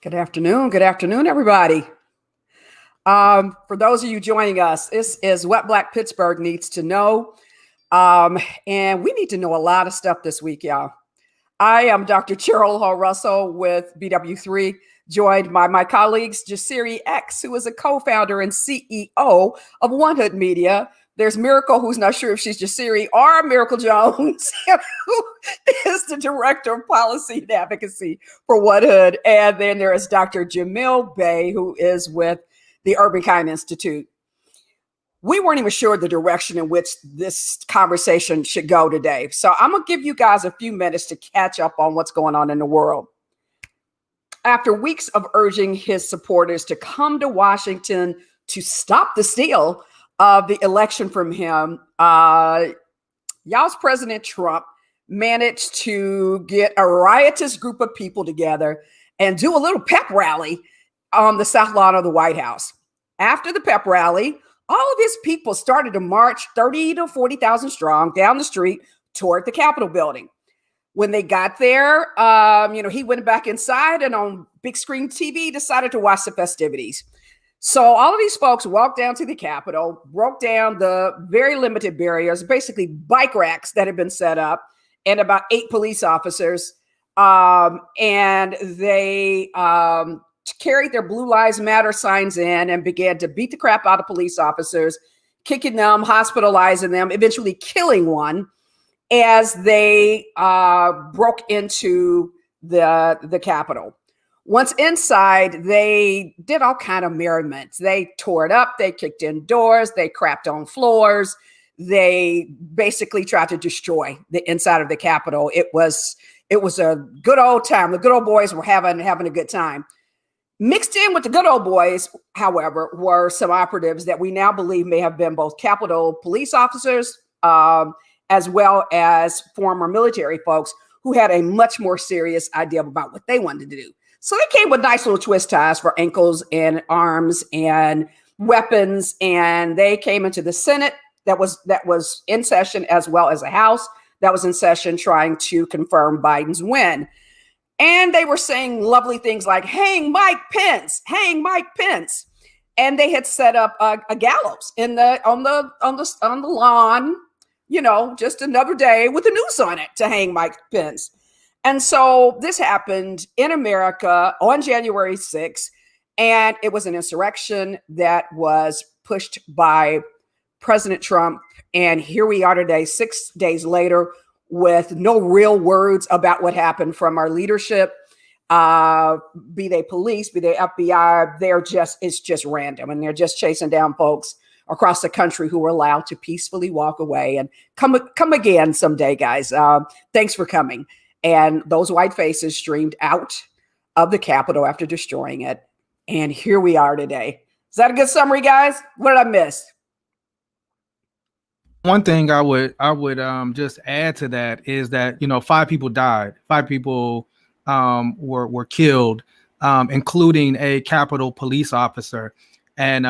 Good afternoon, everybody. For those of you joining us, this is what Black Pittsburgh needs to know. And we need to know a lot of stuff this week, y'all. I am Dr. Cheryl Hall-Russell with BW3, joined by my colleagues, Jasiri X, who is a co-founder and CEO of One Hood Media. There's Miracle, who's not sure if she's Jasiri or Miracle Jones, who is the Director of Policy and Advocacy for One Hood. And then there is Dr. Jamil Bey, who is with the UrbanKind Institute. We weren't even sure the direction in which this conversation should go today. So I'm going to give you guys a few minutes to catch up on what's going on in the world. After weeks of urging his supporters to come to Washington to stop the steal of the election from him, y'all's President Trump managed to get a riotous group of people together and do a little pep rally on the South Lawn of the White House. After the pep rally, all of his people started to march 30 to 40,000 strong down the street toward the Capitol building. When they got there, he went back inside and on big screen TV decided to watch the festivities. So all of these folks walked down to the Capitol, broke down the very limited barriers, basically bike racks that had been set up, and about 8 police officers. And they carried their Blue Lives Matter signs in and began to beat the crap out of police officers, kicking them, hospitalizing them, eventually killing one as they broke into the Capitol. Once inside, they did all kind of merriment. They tore it up. They kicked in doors. They crapped on floors. They basically tried to destroy the inside of the Capitol. It was a good old time. The good old boys were having a good time. Mixed in with the good old boys, however, were some operatives that we now believe may have been both Capitol police officers, as well as former military folks who had a much more serious idea about what they wanted to do. So they came with nice little twist ties for ankles and arms and weapons, and they came into the Senate that was in session, as well as a House that was in session trying to confirm Biden's win. And they were saying lovely things like, hang Mike Pence, hang Mike Pence. And they had set up a gallows on the lawn, just another day with a noose on it to hang Mike Pence. And so this happened in America on January 6th, and it was an insurrection that was pushed by President Trump. And here we are today, 6 days later, with no real words about what happened from our leadership, be they police, be they FBI. It's just random, and they're just chasing down folks across the country who were allowed to peacefully walk away and come again someday, guys. Thanks for coming. And those white faces streamed out of the Capitol after destroying it. And here we are today. Is that a good summary, guys? What did I miss? One thing I would just add to that is that 5 people died, 5 people were killed, including a Capitol police officer, and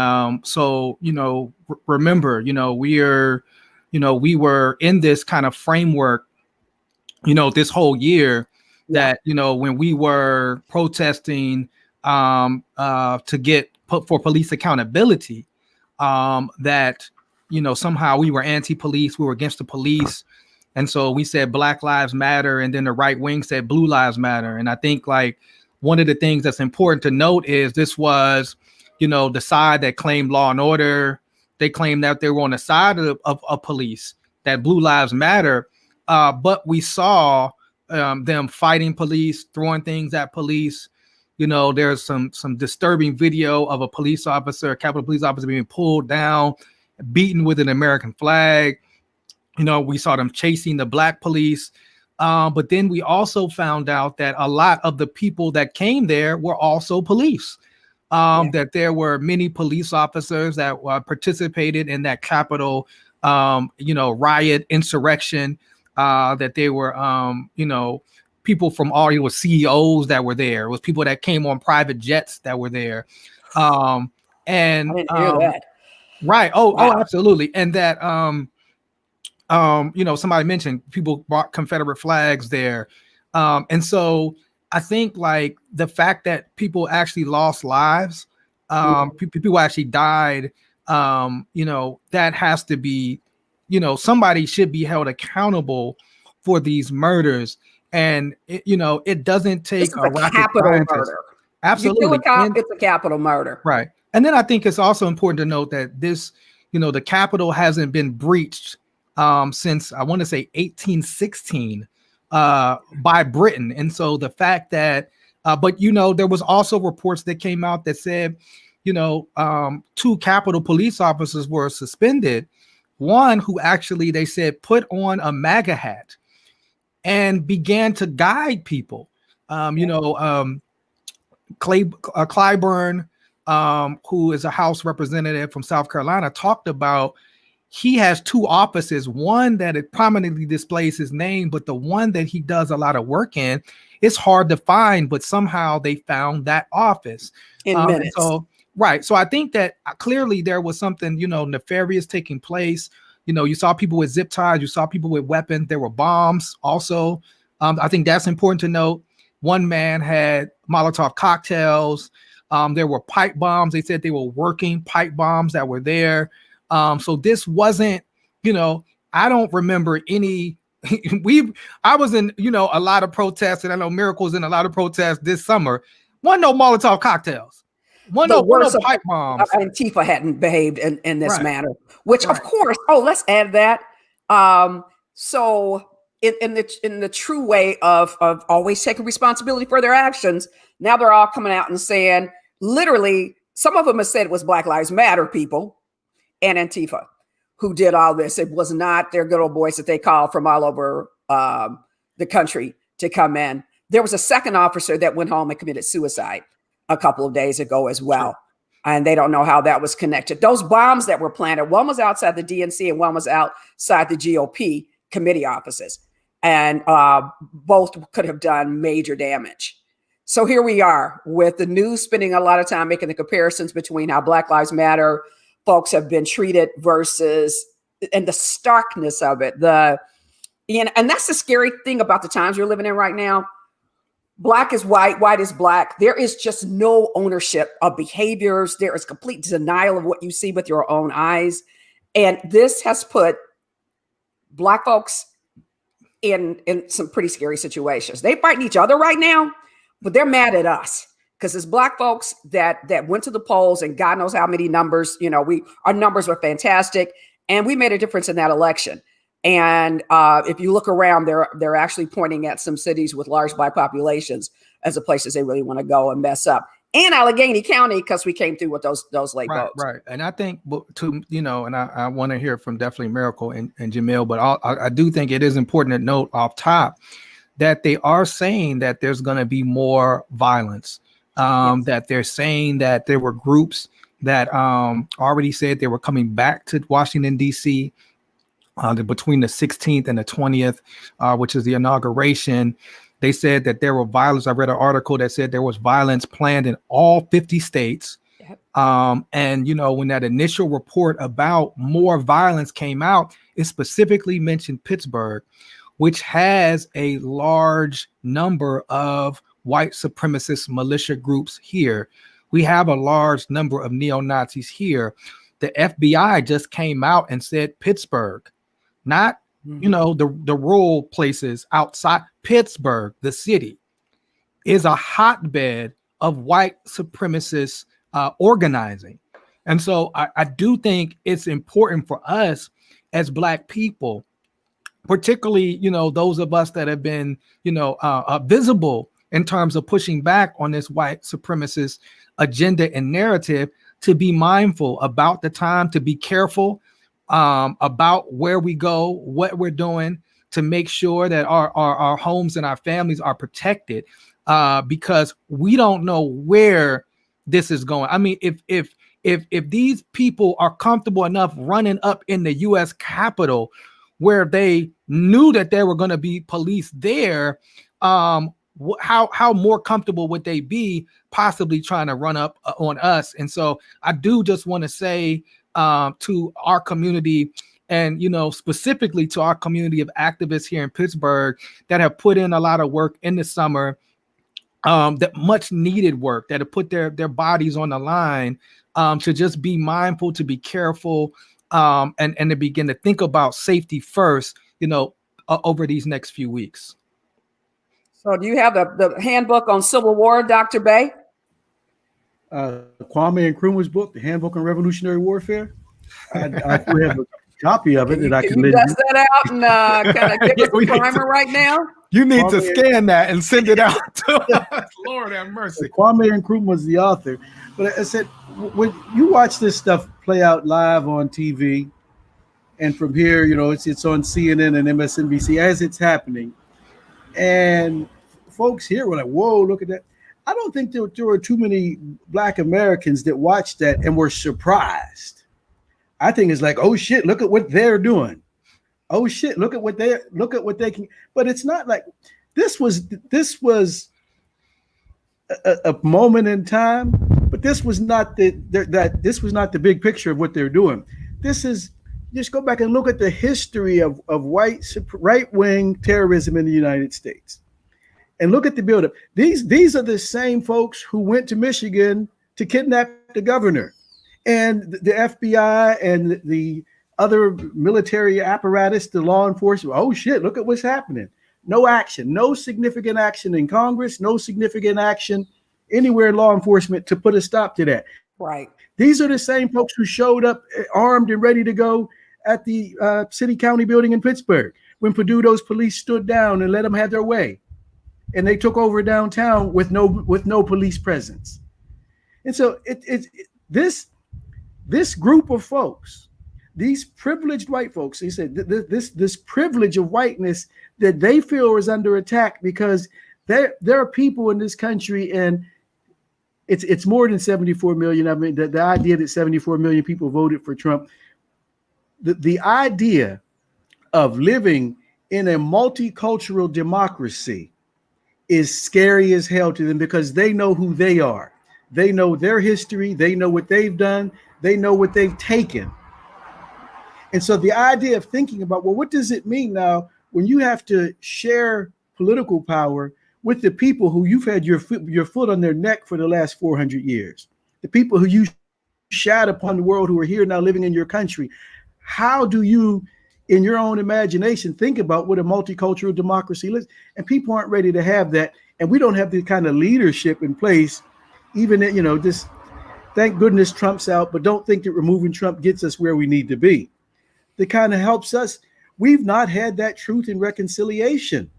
remember, we were in this kind of framework, this whole year that when we were protesting to get put for police accountability, that somehow we were anti-police, we were against the police. And so we said Black Lives Matter, and then the right wing said Blue Lives Matter. And I think one of the things that's important to note is this was, the side that claimed law and order. They claimed that they were on the side of police, that Blue Lives Matter. But we saw them fighting police, throwing things at police. There's some disturbing video of a police officer, a Capitol police officer, being pulled down, beaten with an American flag. We saw them chasing the black police. But then we also found out that a lot of the people that came there were also police. That there were many police officers that participated in that Capitol, riot, insurrection, that they were, people from all, CEOs that were there. It was people that came on private jets that were there. And I didn't hear that. Right. Oh, absolutely. And that, somebody mentioned people brought Confederate flags there. And so I think like the fact that people actually lost lives, people actually died, that has to be, somebody should be held accountable for these murders. And it doesn't This take is a a rocket capital scientist. murder. Absolutely. You kill a cop, it's a capital murder. Right. And then I think it's also important to note that this, the Capitol hasn't been breached since I want to say 1816 by Britain. And so the fact that, but there was also reports that came out that said, 2 Capitol police officers were suspended. One who actually, they said, put on a MAGA hat and began to guide people. Clyburn, who is a House representative from South Carolina, talked about he has 2 offices, one that it prominently displays his name, but the one that he does a lot of work in, it's hard to find, but somehow they found that office in minutes. Right. So I think that clearly there was something, nefarious taking place. You saw people with zip ties, you saw people with weapons, there were bombs also. I think that's important to note. One man had Molotov cocktails. There were pipe bombs. They said they were working pipe bombs that were there. So this wasn't, I don't remember any. I was in, a lot of protests, and I know Miracle's in a lot of protests this summer. Wasn't no Molotov cocktails. One no pipe bombs. Antifa hadn't behaved in this manner, which of course. Oh, let's add that. So in the true way of always taking responsibility for their actions, now they're all coming out and saying, literally, some of them have said it was Black Lives Matter people and Antifa who did all this. It was not their good old boys that they called from all over the country to come in. There was a second officer that went home and committed suicide a couple of days ago as well. Sure. And they don't know how that was connected. Those bombs that were planted, one was outside the DNC and one was outside the GOP committee offices. And both could have done major damage. So here we are with the news spending a lot of time making the comparisons between how Black Lives Matter folks have been treated versus, and the starkness of it. And that's the scary thing about the times we're living in right now. Black is white, white is black. There is just no ownership of behaviors. There is complete denial of what you see with your own eyes. And this has put Black folks in some pretty scary situations. They fighting each other right now, but they're mad at us because it's Black folks that went to the polls, and God knows how many numbers, our numbers were fantastic, and we made a difference in that election. And if you look around, they're actually pointing at some cities with large Black populations as the places they really want to go and mess up. And Allegheny County, because we came through with those late votes. Right. And I think and I want to hear from definitely Miracle and Jamil, but I do think it is important to note off top that they are saying that there's going to be more violence. Yes. That they're saying that there were groups that already said they were coming back to Washington, D.C. Between the 16th and the 20th, which is the inauguration. They said that there were violence. I read an article that said there was violence planned in all 50 states. Yep. And, when that initial report about more violence came out, it specifically mentioned Pittsburgh, which has a large number of white supremacist militia groups here. We have a large number of neo-Nazis here. The FBI just came out and said Pittsburgh, not the rural places outside. Pittsburgh, the city, is a hotbed of white supremacist organizing. And so I do think it's important for us as Black people, particularly, those of us that have been, visible in terms of pushing back on this white supremacist agenda and narrative, to be mindful about the time, to be careful about where we go, what we're doing, to make sure that our homes and our families are protected, because we don't know where this is going. I mean, if these people are comfortable enough running up in the U.S. Capitol, where they knew that there were going to be police there, how more comfortable would they be possibly trying to run up on us? And so I do just want to say to our community, and specifically to our community of activists here in Pittsburgh that have put in a lot of work in the summer that much needed work, that have put their bodies on the line, to just be mindful, to be careful, and to begin to think about safety first, over these next few weeks. So do you have the handbook on Civil War, Dr. Bey? Kwame Nkrumah's book, The Handbook on Revolutionary Warfare. I have a copy of it that I can dust that out and kind of give us a primer right now? You need to scan that and send it out to us. Lord have mercy. Kwame Nkrumah was the author. But I said, when you watch this stuff play out live on TV, and from here, it's on CNN and MSNBC as it's happening, and folks here were like, whoa, look at that. I don't think there were too many Black Americans that watched that and were surprised. I think it's like, oh shit, look at what they're doing. Oh shit, look at what they can. But it's not like this was a moment in time, but this was not this was not the big picture of what they're doing. This is, just go back and look at the history of right-wing terrorism in the United States. And look at the buildup. These are the same folks who went to Michigan to kidnap the governor, and the FBI and the other military apparatus, the law enforcement. Oh shit! Look at what's happening. No action, no significant action in Congress, no significant action anywhere in law enforcement to put a stop to that. Right. These are the same folks who showed up armed and ready to go at the city county building in Pittsburgh when Peduto's police stood down and let them have their way. And they took over downtown with no police presence. And so this group of folks, these privileged white folks, he said this privilege of whiteness that they feel is under attack because there are people in this country, and it's more than 74 million. I mean, the idea that 74 million people voted for Trump, the idea of living in a multicultural democracy is scary as hell to them because they know who they are. They know their history. They know what they've done. They know what they've taken. And so the idea of thinking about, well, what does it mean now when you have to share political power with the people who you've had your foot on their neck for the last 400 years, the people who you shat upon the world who are here now living in your country? How do you, in your own imagination, think about what a multicultural democracy is? And people aren't ready to have that. And we don't have the kind of leadership in place, even this, thank goodness Trump's out, but don't think that removing Trump gets us where we need to be. That kind of helps us. We've not had that truth and reconciliation.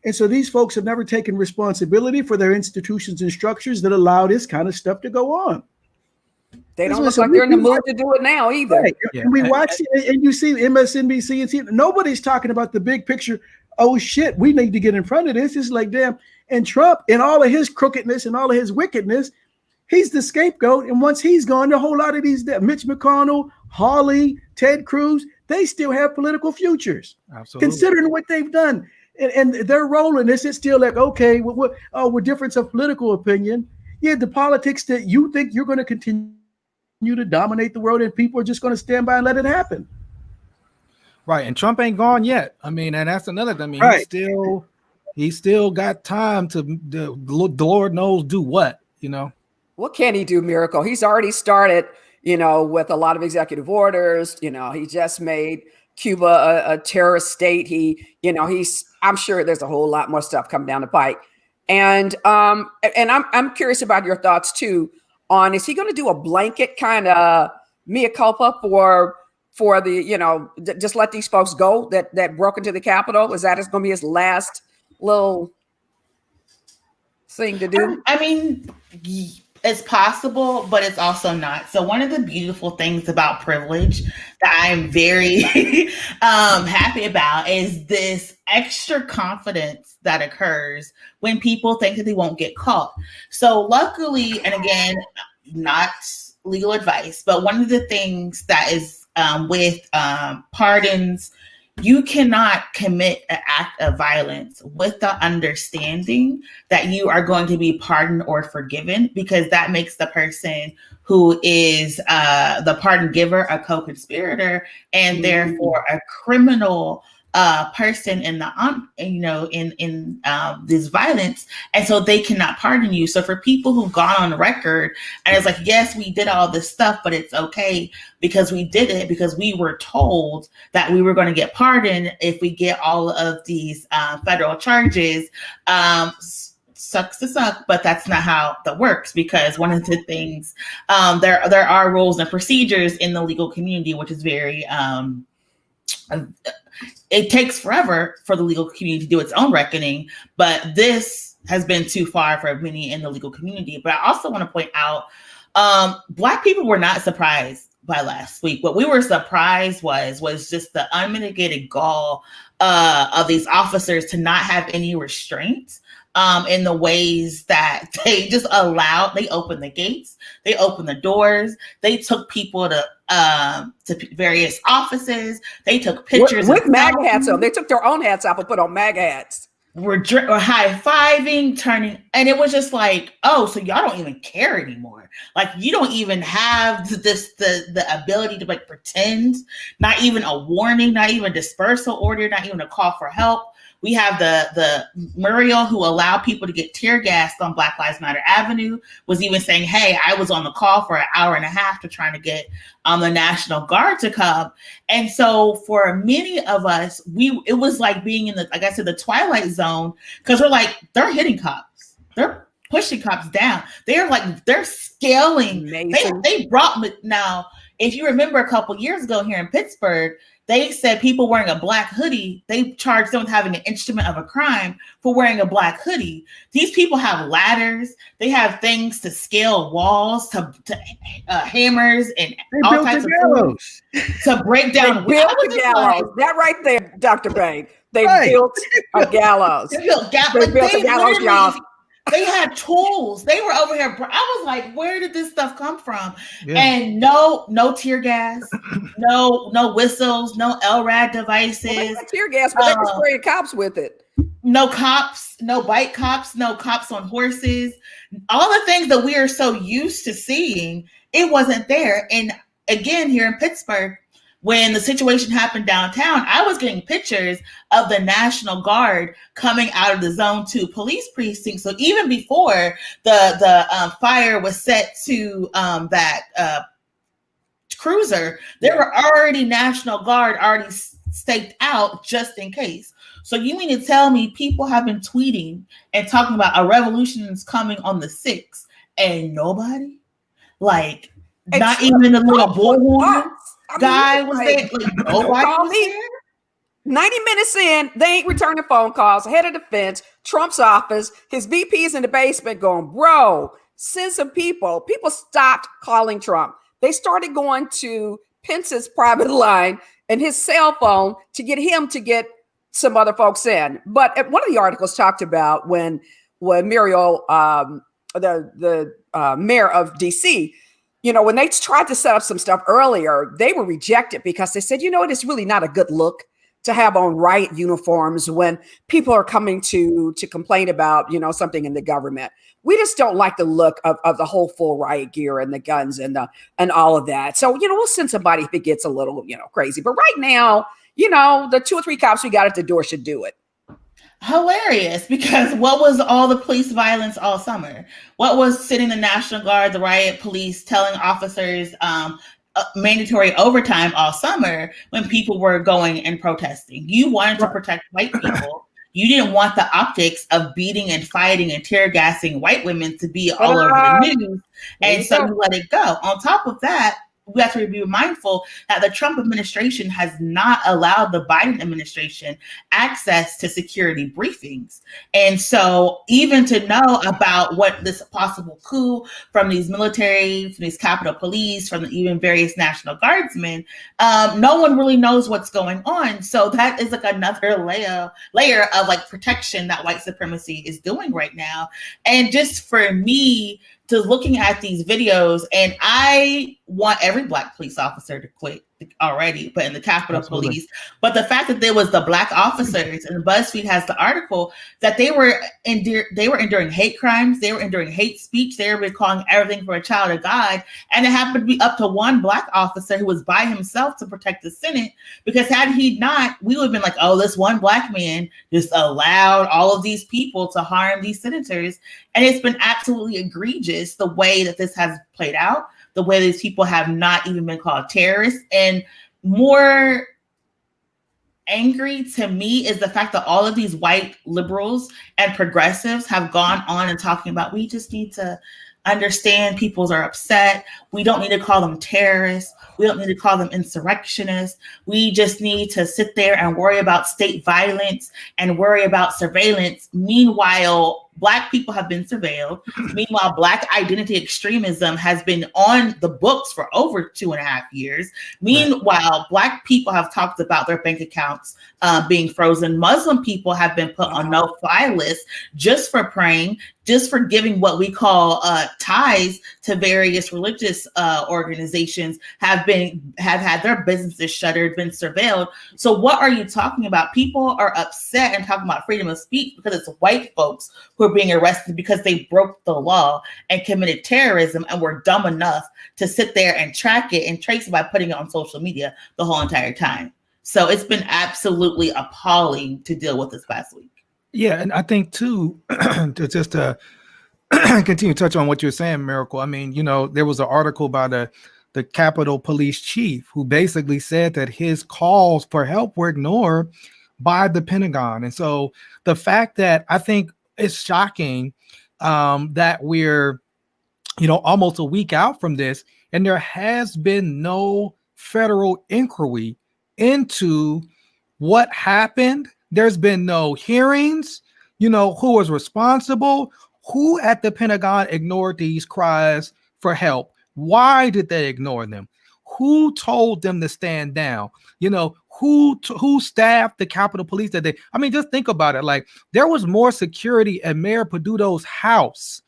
And so these folks have never taken responsibility for their institutions and structures that allow this kind of stuff to go on. They don't look like they're in the mood to do it now either. Right. Yeah. And we watch it, and you see MSNBC and CNN. Nobody's talking about the big picture. Oh shit, we need to get in front of this. It's like, damn. And Trump, in all of his crookedness and all of his wickedness, he's the scapegoat. And once he's gone, a whole lot of these, Mitch McConnell, Hawley, Ted Cruz, they still have political futures. Absolutely. Considering what they've done. And they're rolling this. It's still like, okay, with difference of political opinion. Yeah, the politics that you think you're going to continue to dominate the world, and people are just going to stand by and let it happen. Right. And Trump ain't gone yet. I mean, and that's another thing. I mean, right. he still got time to, the Lord knows do what, What can he do, Miracle? He's already started, with a lot of executive orders. He just made Cuba a terrorist state. I'm sure there's a whole lot more stuff coming down the pike. And I'm curious about your thoughts too on, is he going to do a blanket kind of mea culpa for the, just let these folks go that broke into the Capitol? Is that going to be his last little thing to do? I mean, it's possible, but it's also not. So one of the beautiful things about privilege that I'm very happy about is this extra confidence that occurs when people think that they won't get caught. So luckily, and again, not legal advice, but one of the things that is with pardons, you cannot commit an act of violence with the understanding that you are going to be pardoned or forgiven, because that makes the person who is the pardon giver a co-conspirator and therefore a criminal person in the in this violence, and so they cannot pardon you. So for people who've gone on the record and it's like, yes, we did all this stuff, but it's okay because we did it because we were told that we were going to get pardoned if we get all of these federal charges. Sucks to suck, but that's not how that works, because one of the things, there are rules and procedures in the legal community, which is very it takes forever for the legal community to do its own reckoning, but this has been too far for many in the legal community. But I also want to point out, Black people were not surprised by last week. What we were surprised was just the unmitigated gall of these officers to not have any restraints in the ways that they just they opened the gates, they opened the doors, they took people to various offices, they took pictures with MAGA hats on. They took their own hats off and put on MAGA hats. We're high-fiving, turning, and it was just like, oh, so y'all don't even care anymore. Like, you don't even have the ability to like pretend, not even a warning, not even a dispersal order, not even a call for help. We have the Muriel who allowed people to get tear gassed on Black Lives Matter Avenue was even saying, hey, I was on the call for an hour and a half to trying to get the National Guard to come. And so for many of us, it was like being in like I said, the twilight zone, because we're like, they're hitting cops. They're pushing cops down. They're scaling. They brought, now, if you remember a couple years ago here in Pittsburgh, they said people wearing a black hoodie, they charged them with having an instrument of a crime for wearing a black hoodie. These people have ladders. They have things to scale walls, to hammers, and all types of tools to break down. They built the gallows. That right there, Dr. Bey. They built a gallows. They built a gallows, y'all. They had tools. They were over here. I was like, where did this stuff come from? Yeah. And no tear gas, no whistles, no LRAD devices. Well, they had tear gas, but they were spraying cops with it. No cops, no bike cops, no cops on horses. All the things that we are so used to seeing, it wasn't there. And again, here in Pittsburgh, when the situation happened downtown, I was getting pictures of the National Guard coming out of the Zone 2 police precinct. So even before the fire was set to that cruiser, there were already National Guard already staked out just in case. So you mean to tell me people have been tweeting and talking about a revolution is coming on the 6th and nobody? Like, not even a little bullhorn guy was there. Like, nobody was there. 90 minutes in, they ain't returning phone calls. Head of defense, Trump's office, his VPs in the basement going, bro, send some people. People stopped calling Trump. They started going to Pence's private line and his cell phone to get some other folks in. But one of the articles talked about when Muriel, the mayor of DC, when they tried to set up some stuff earlier, they were rejected because they said, it is really not a good look to have on riot uniforms when people are coming to complain about, something in the government. We just don't like the look of the whole full riot gear and the guns and all of that. So, we'll send somebody if it gets a little, crazy. But right now, the 2 or 3 cops we got at the door should do it. Hilarious, because what was all the police violence all summer? What was sitting the National Guard, the riot police telling officers mandatory overtime all summer when people were going and protesting? You wanted to protect white people. You didn't want the optics of beating and fighting and tear gassing white women to be all over the news. And so you let it go. On top of that, we have to be mindful that the Trump administration has not allowed the Biden administration access to security briefings. And so even to know about what this possible coup from these military, from these Capitol Police, from even various National Guardsmen, no one really knows what's going on. So that is like another layer of like protection that white supremacy is doing right now. And just for me, to looking at these videos, and I want every Black police officer to quit already, but in the Capitol Absolutely. Police. But the fact that there was the Black officers, and BuzzFeed has the article that they were enduring hate crimes, they were enduring hate speech, they were calling everything for a child of God, and it happened to be up to one Black officer who was by himself to protect the Senate. Because had he not, we would have been like, oh, this one Black man just allowed all of these people to harm these senators. And it's been absolutely egregious the way that this has played out, the way these people have not even been called terrorists. And more angry to me is the fact that all of these white liberals and progressives have gone on and talking about, we just need to understand peoples are upset. We don't need to call them terrorists. We don't need to call them insurrectionists. We just need to sit there and worry about state violence and worry about surveillance. Meanwhile, Black people have been surveilled. Meanwhile, Black identity extremism has been on the books for over 2.5 years. Meanwhile, Black people have talked about their bank accounts being frozen. Muslim people have been put on no-fly lists just for praying, just for giving what we call ties to various religious organizations, have had their businesses shuttered, been surveilled. So what are you talking about? People are upset and talking about freedom of speech because it's white folks who are being arrested because they broke the law and committed terrorism and were dumb enough to sit there and track it and trace it by putting it on social media the whole entire time. So it's been absolutely appalling to deal with this past week. Yeah, and I think too, to continue to touch on what you're saying, Miracle. I mean, there was an article by the Capitol Police chief who basically said that his calls for help were ignored by the Pentagon. And so the fact that I think it's shocking that we're, almost a week out from this, and there has been no federal inquiry into what happened. There's been no hearings, who was responsible, who at the Pentagon ignored these cries for help. Why did they ignore them? Who told them to stand down? Who staffed the Capitol Police that day? I mean, just think about it. Like, there was more security at Mayor Peduto's house.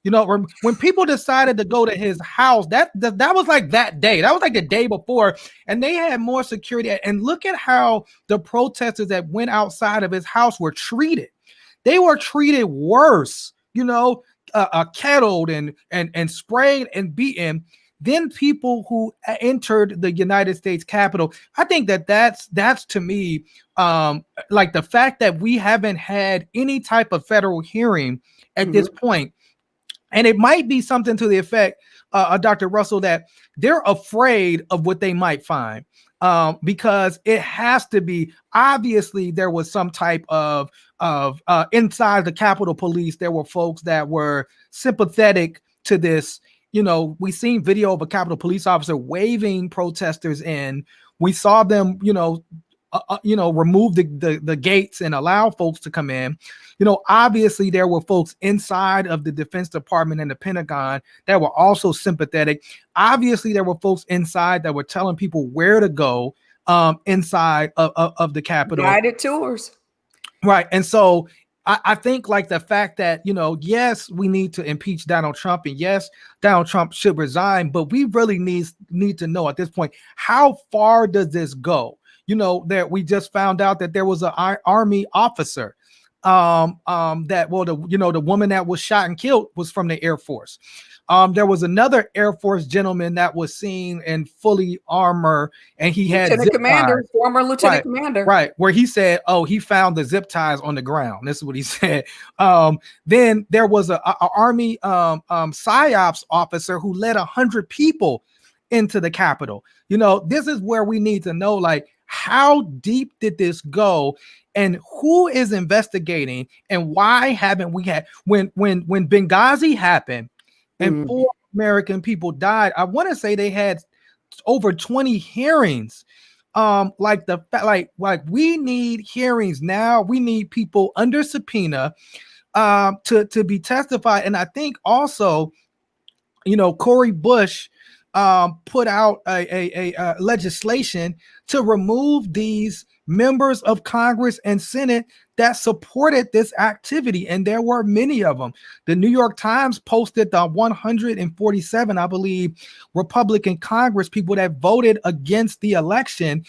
When people decided to go to his house, that was like that day. That was like the day before, and they had more security. And look at how the protesters that went outside of his house were treated. They were treated worse, kettled and sprayed and beaten than people who entered the United States Capitol. I think that's to me, like the fact that we haven't had any type of federal hearing at this point. And it might be something to the effect, Dr. Russell, that they're afraid of what they might find, because it has to be, obviously there was some type of inside the Capitol Police, there were folks that were sympathetic to this. We seen video of a Capitol Police officer waving protesters in. We saw them, remove the gates and allow folks to come in. Obviously there were folks inside of the Defense Department and the Pentagon that were also sympathetic. Obviously there were folks inside that were telling people where to go inside of the Capitol. Guided tours. Right. And so I think like the fact that, yes, we need to impeach Donald Trump, and yes, Donald Trump should resign, but we really need to know at this point, how far does this go? That we just found out that there was an Army officer the woman that was shot and killed was from the Air Force. There was another Air Force gentleman that was seen in fully armor, and he had Lieutenant Commander, former Lieutenant Commander, right? Where he said, "Oh, he found the zip ties on the ground." This is what he said. Then there was a Army PSYOPs officer who led 100 people into the Capitol. This is where we need to know, like, how deep did this go? And who is investigating, and why haven't we had when Benghazi happened and 4 American people died? I want to say they had over 20 hearings. We need hearings now. We need people under subpoena to be testified. And I think also, Cori Bush put out a legislation to remove these members of Congress and Senate that supported this activity. And there were many of them. The New York Times posted the 147, I believe, Republican Congress people that voted against the election.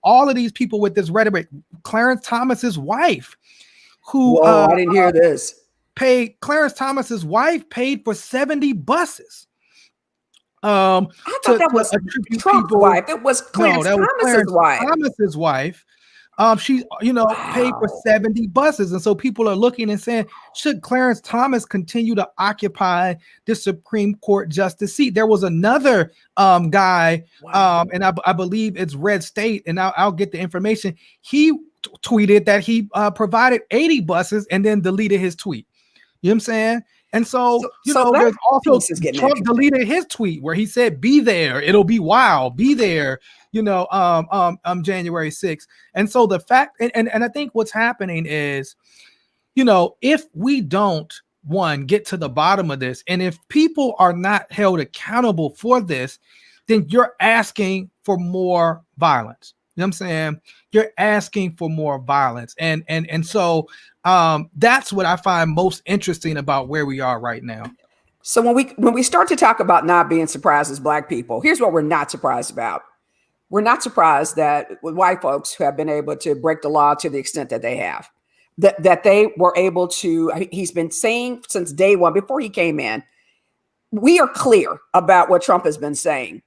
All of these people with this rhetoric. Clarence Thomas's wife, who I didn't hear this. Clarence Thomas's wife paid for 70 buses. I thought that was Trump's wife. It was Clarence Thomas's wife. Thomas's wife. She, paid for 70 buses. And so people are looking and saying, should Clarence Thomas continue to occupy the Supreme Court justice seat? There was another guy, and I believe it's Red State, and I'll get the information. He tweeted that he provided 80 buses and then deleted his tweet. You know what I'm saying? And so there's also Trump deleted his tweet where he said, "Be there, it'll be wild, be there," January 6th. And so the fact, and I think what's happening is, if we don't, one, get to the bottom of this, and if people are not held accountable for this, then you're asking for more violence. You know what I'm saying? You're asking for more violence. And so that's what I find most interesting about where we are right now. So when we start to talk about not being surprised as Black people, here's what we're not surprised about. We're not surprised that with white folks who have been able to break the law to the extent that they have, that they were able to, he's been saying since day one, before he came in, we are clear about what Trump has been saying.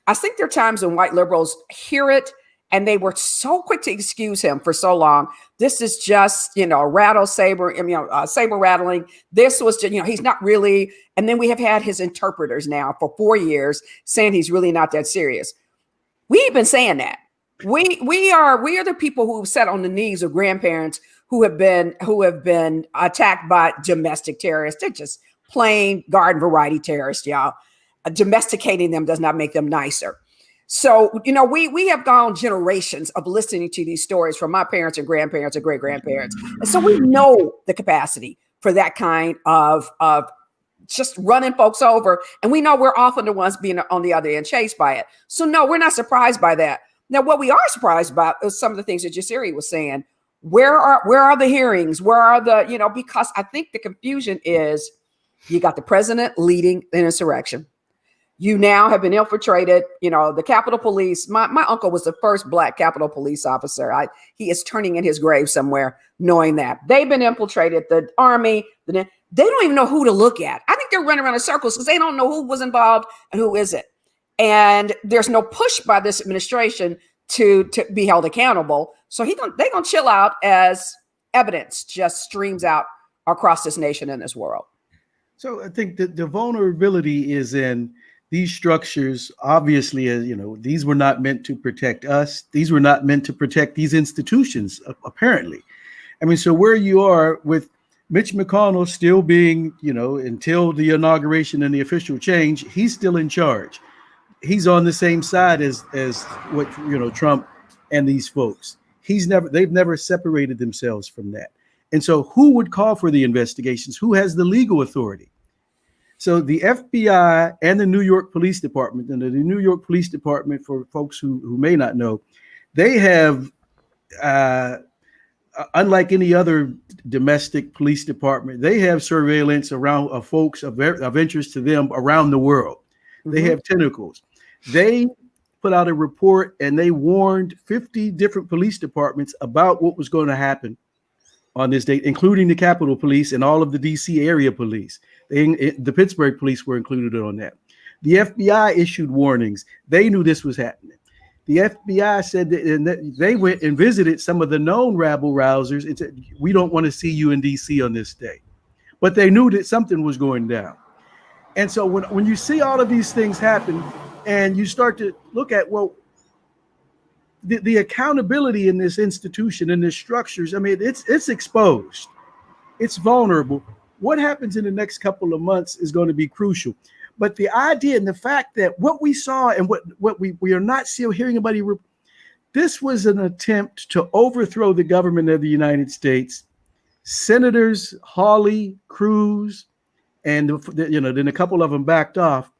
I think there are times when white liberals hear it and they were so quick to excuse him for so long. This is just, saber rattling. This was just, he's not really. And then we have had his interpreters now for 4 years saying he's really not that serious. We've been saying that. We are the people who sat on the knees of grandparents who have been attacked by domestic terrorists. They're just plain garden variety terrorists, y'all. Domesticating them does not make them nicer. So, we have gone generations of listening to these stories from my parents and grandparents and great grandparents. And so we know the capacity for that kind of just running folks over. And we know we're often the ones being on the other end chased by it. So no, we're not surprised by that. Now, what we are surprised about is some of the things that Jasiri was saying. Where are the hearings? Where are the, because I think the confusion is you got the president leading an insurrection. You now have been infiltrated, the Capitol Police. My uncle was the first Black Capitol Police officer. He is turning in his grave somewhere knowing that. They've been infiltrated, the Army. They don't even know who to look at. I think they're running around in circles because they don't know who was involved and who isn't. And there's no push by this administration to be held accountable. So they're going to chill out as evidence just streams out across this nation and this world. So I think that the vulnerability is in these structures. Obviously, as these were not meant to protect us. These were not meant to protect these institutions, apparently. I mean, so where you are with Mitch McConnell still being, until the inauguration and the official change, he's still in charge. He's on the same side as what, Trump and these folks. They've never separated themselves from that. And so who would call for the investigations? Who has the legal authority? So the FBI and the New York Police Department, and the New York Police Department, for folks who may not know, they have, unlike any other domestic police department, they have surveillance around folks of interest to them around the world. Mm-hmm. They have tentacles. They put out a report and they warned 50 different police departments about what was going to happen on this date, including the Capitol Police and all of the DC area police. The Pittsburgh police were included on that. The FBI issued warnings. They knew this was happening. The FBI said that they went and visited some of the known rabble rousers and said, we don't want to see you in DC on this day. But they knew that something was going down. And so when you see all of these things happen and you start to look at, the accountability in this institution, in this structures, I mean, it's exposed. It's vulnerable. What happens in the next couple of months is going to be crucial. But the idea and the fact that what we saw and what we are not still hearing about, this was an attempt to overthrow the government of the United States. Senators Hawley, Cruz, and then a couple of them backed off.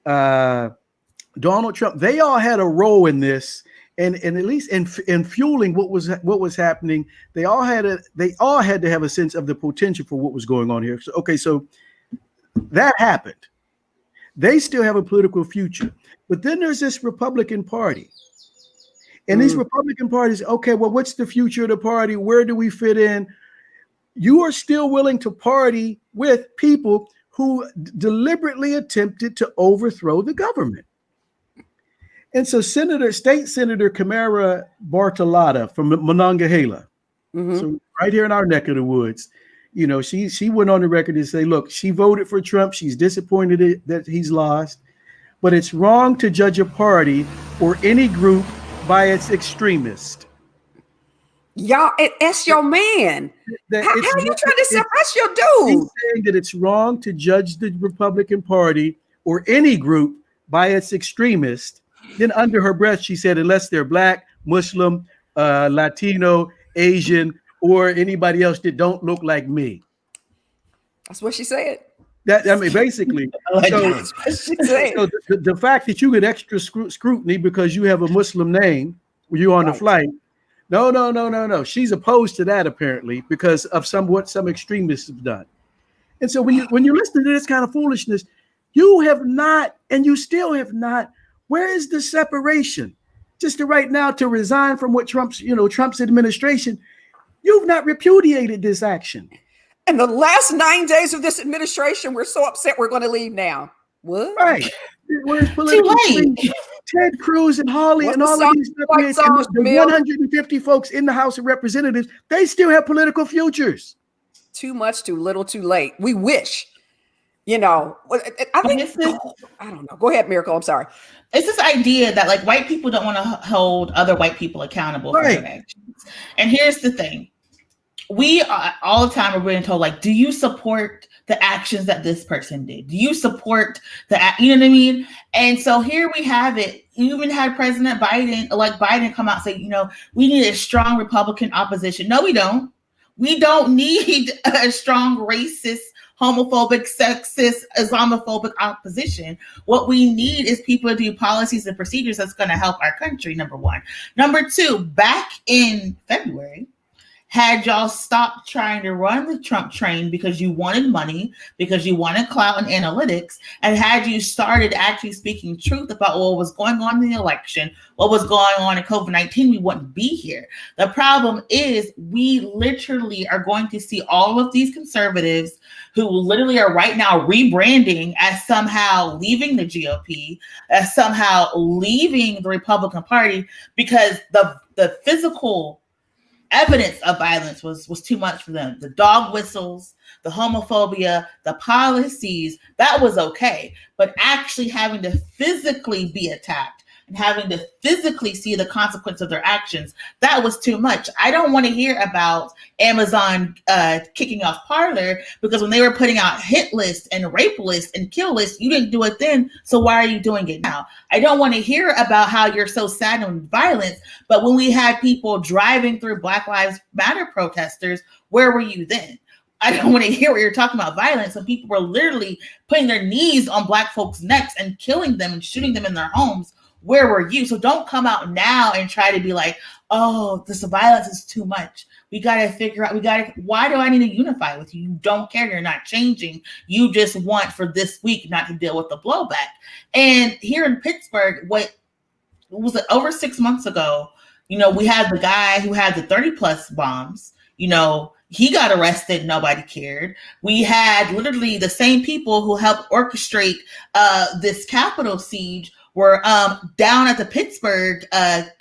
Donald Trump, they all had a role in this, and at least in fueling what was happening. They all had to have a sense of the potential for what was going on here. So that happened. They still have a political future, but then there's this Republican Party, and these Republican parties. Okay, well, what's the future of the party? Where do we fit in? You are still willing to party with people who deliberately attempted to overthrow the government. And so State Senator Kamara Bartolotta from Monongahela, so right here in our neck of the woods, she went on the record to say, look, she voted for Trump. She's disappointed that he's lost, but it's wrong to judge a party or any group by its extremist. Y'all, that's your man. How are you trying to suppress your dude? He's saying that it's wrong to judge the Republican Party or any group by its extremist. Then under her breath, she said, unless they're Black, Muslim, Latino, Asian, or anybody else that don't look like me. That's what she said. Basically. That's what she said. So the fact that you get extra scrutiny because you have a Muslim name when you're on the flight. No. She's opposed to that apparently because of what some extremists have done. And so when you listen to this kind of foolishness, you have not, and you still have not. Where is the separation? Just right now to resign from what Trump's administration, you've not repudiated this action. And the last 9 days of this administration, we're so upset we're going to leave now. What? Right. Where's political Ted Cruz and Hawley and all of these the 150 folks in the House of Representatives, they still have political futures. Too much, too little, too late. We wish, I think, I don't know. Go ahead, Miracle. I'm sorry. It's this idea that like white people don't want to hold other white people accountable for their actions. And here's the thing. We all the time are being told, like, do you support the actions that this person did? Do you support you know what I mean? And so here we have it. You even had President Biden come out and say, we need a strong Republican opposition. No, we don't. We don't need a strong racist, homophobic, sexist, Islamophobic opposition. What we need is people to do policies and procedures that's going to help our country, number one. Number two, back in February, had y'all stopped trying to run the Trump train because you wanted money, because you wanted clout and analytics, and had you started actually speaking truth about what was going on in the election, what was going on in COVID-19, we wouldn't be here. The problem is we literally are going to see all of these conservatives who literally are right now rebranding as somehow leaving the GOP, as somehow leaving the Republican Party, because the physical evidence of violence was too much for them. The dog whistles, the homophobia, the policies, that was okay. But actually having to physically be attacked and having to physically see the consequence of their actions, that was too much. I don't want to hear about Amazon kicking off Parler because when they were putting out hit lists and rape lists and kill lists, you didn't do it then. So why are you doing it now? I don't want to hear about how you're so sad on violence, but when we had people driving through Black Lives Matter protesters, where were you then? I don't want to hear what you're talking about violence. And people were literally putting their knees on Black folks' necks and killing them and shooting them in their homes. Where were you? So don't come out now and try to be like, oh, this violence is too much. We got to figure out, why do I need to unify with you? You don't care. You're not changing. You just want for this week not to deal with the blowback. And here in Pittsburgh, what was it, over 6 months ago, we had the guy who had the 30 plus bombs, he got arrested. Nobody cared. We had literally the same people who helped orchestrate this Capitol siege were down at the Pittsburgh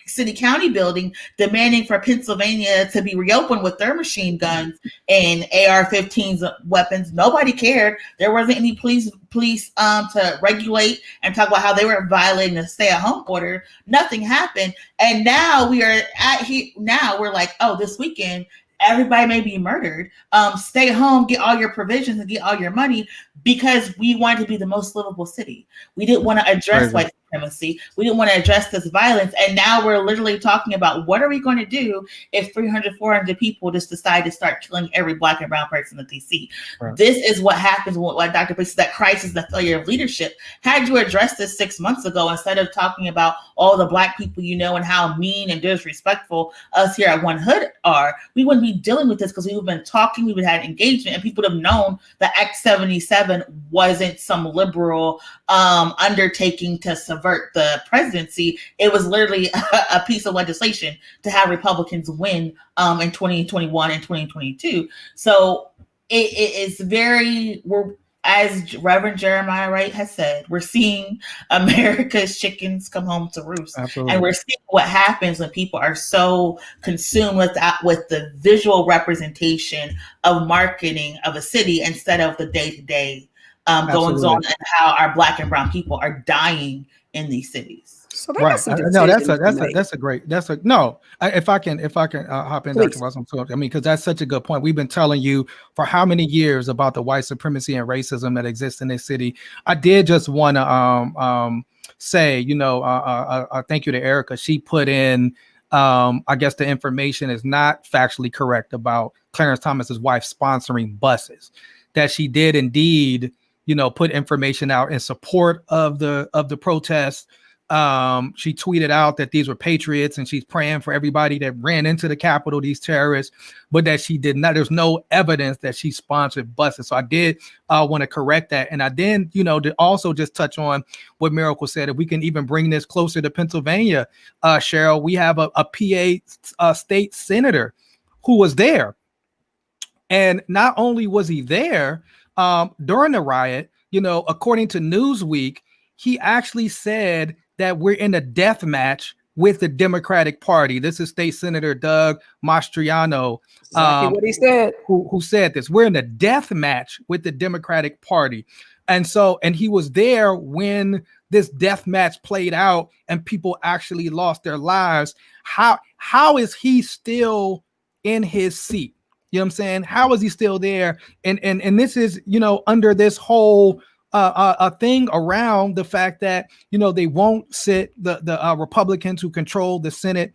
City County building demanding for Pennsylvania to be reopened with their machine guns and AR-15s weapons. Nobody cared. There wasn't any police to regulate and talk about how they were violating the stay-at-home order. Nothing happened. And now we're like, oh, this weekend, everybody may be murdered. Stay home, get all your provisions and get all your money because we wanted to be the most livable city. We didn't want to address white supremacy. We didn't want to address this violence. And now we're literally talking about what are we going to do if 300, 400 people just decide to start killing every Black and brown person that they see. Right. This is what happens when, like Dr. Bey said, that crisis, the failure of leadership. Had you addressed this 6 months ago, instead of talking about all the Black people you know and how mean and disrespectful us here at One Hood are, we wouldn't be dealing with this because we've been talking, we've had engagement, and people would have known that X-77 wasn't some liberal undertaking to subvert the presidency. It was literally a piece of legislation to have Republicans win in 2021 and 2022. So it is as Reverend Jeremiah Wright has said, we're seeing America's chickens come home to roost. Absolutely. And we're seeing what happens when people are so consumed with the visual representation of marketing of a city instead of the day-to-day goings on and how our Black and brown people are dying in these cities. So right. No, if I can hop in, Dr. Russell, I mean, because that's such a good point. We've been telling you for how many years about the white supremacy and racism that exists in this city. I did just want to say, thank you to Erica. She put in, I guess the information is not factually correct about Clarence Thomas's wife sponsoring buses. That she did indeed, put information out in support of the protests. She tweeted out that these were patriots and she's praying for everybody that ran into the Capitol, these terrorists, but that she did not, there's no evidence that she sponsored buses. So I did want to correct that. And I then, to also just touch on what Miracle said, if we can even bring this closer to Pennsylvania, Cheryl, we have a PA state senator who was there. And not only was he there during the riot, according to Newsweek, he actually said that we're in a death match with the Democratic Party. This is State Senator Doug Mastriano, exactly what he said. Who said this. We're in a death match with the Democratic Party. And he was there when this death match played out and people actually lost their lives. How is he still in his seat? You know what I'm saying? How is he still there? And this is, under this whole a thing around the fact that they won't sit the Republicans who control the Senate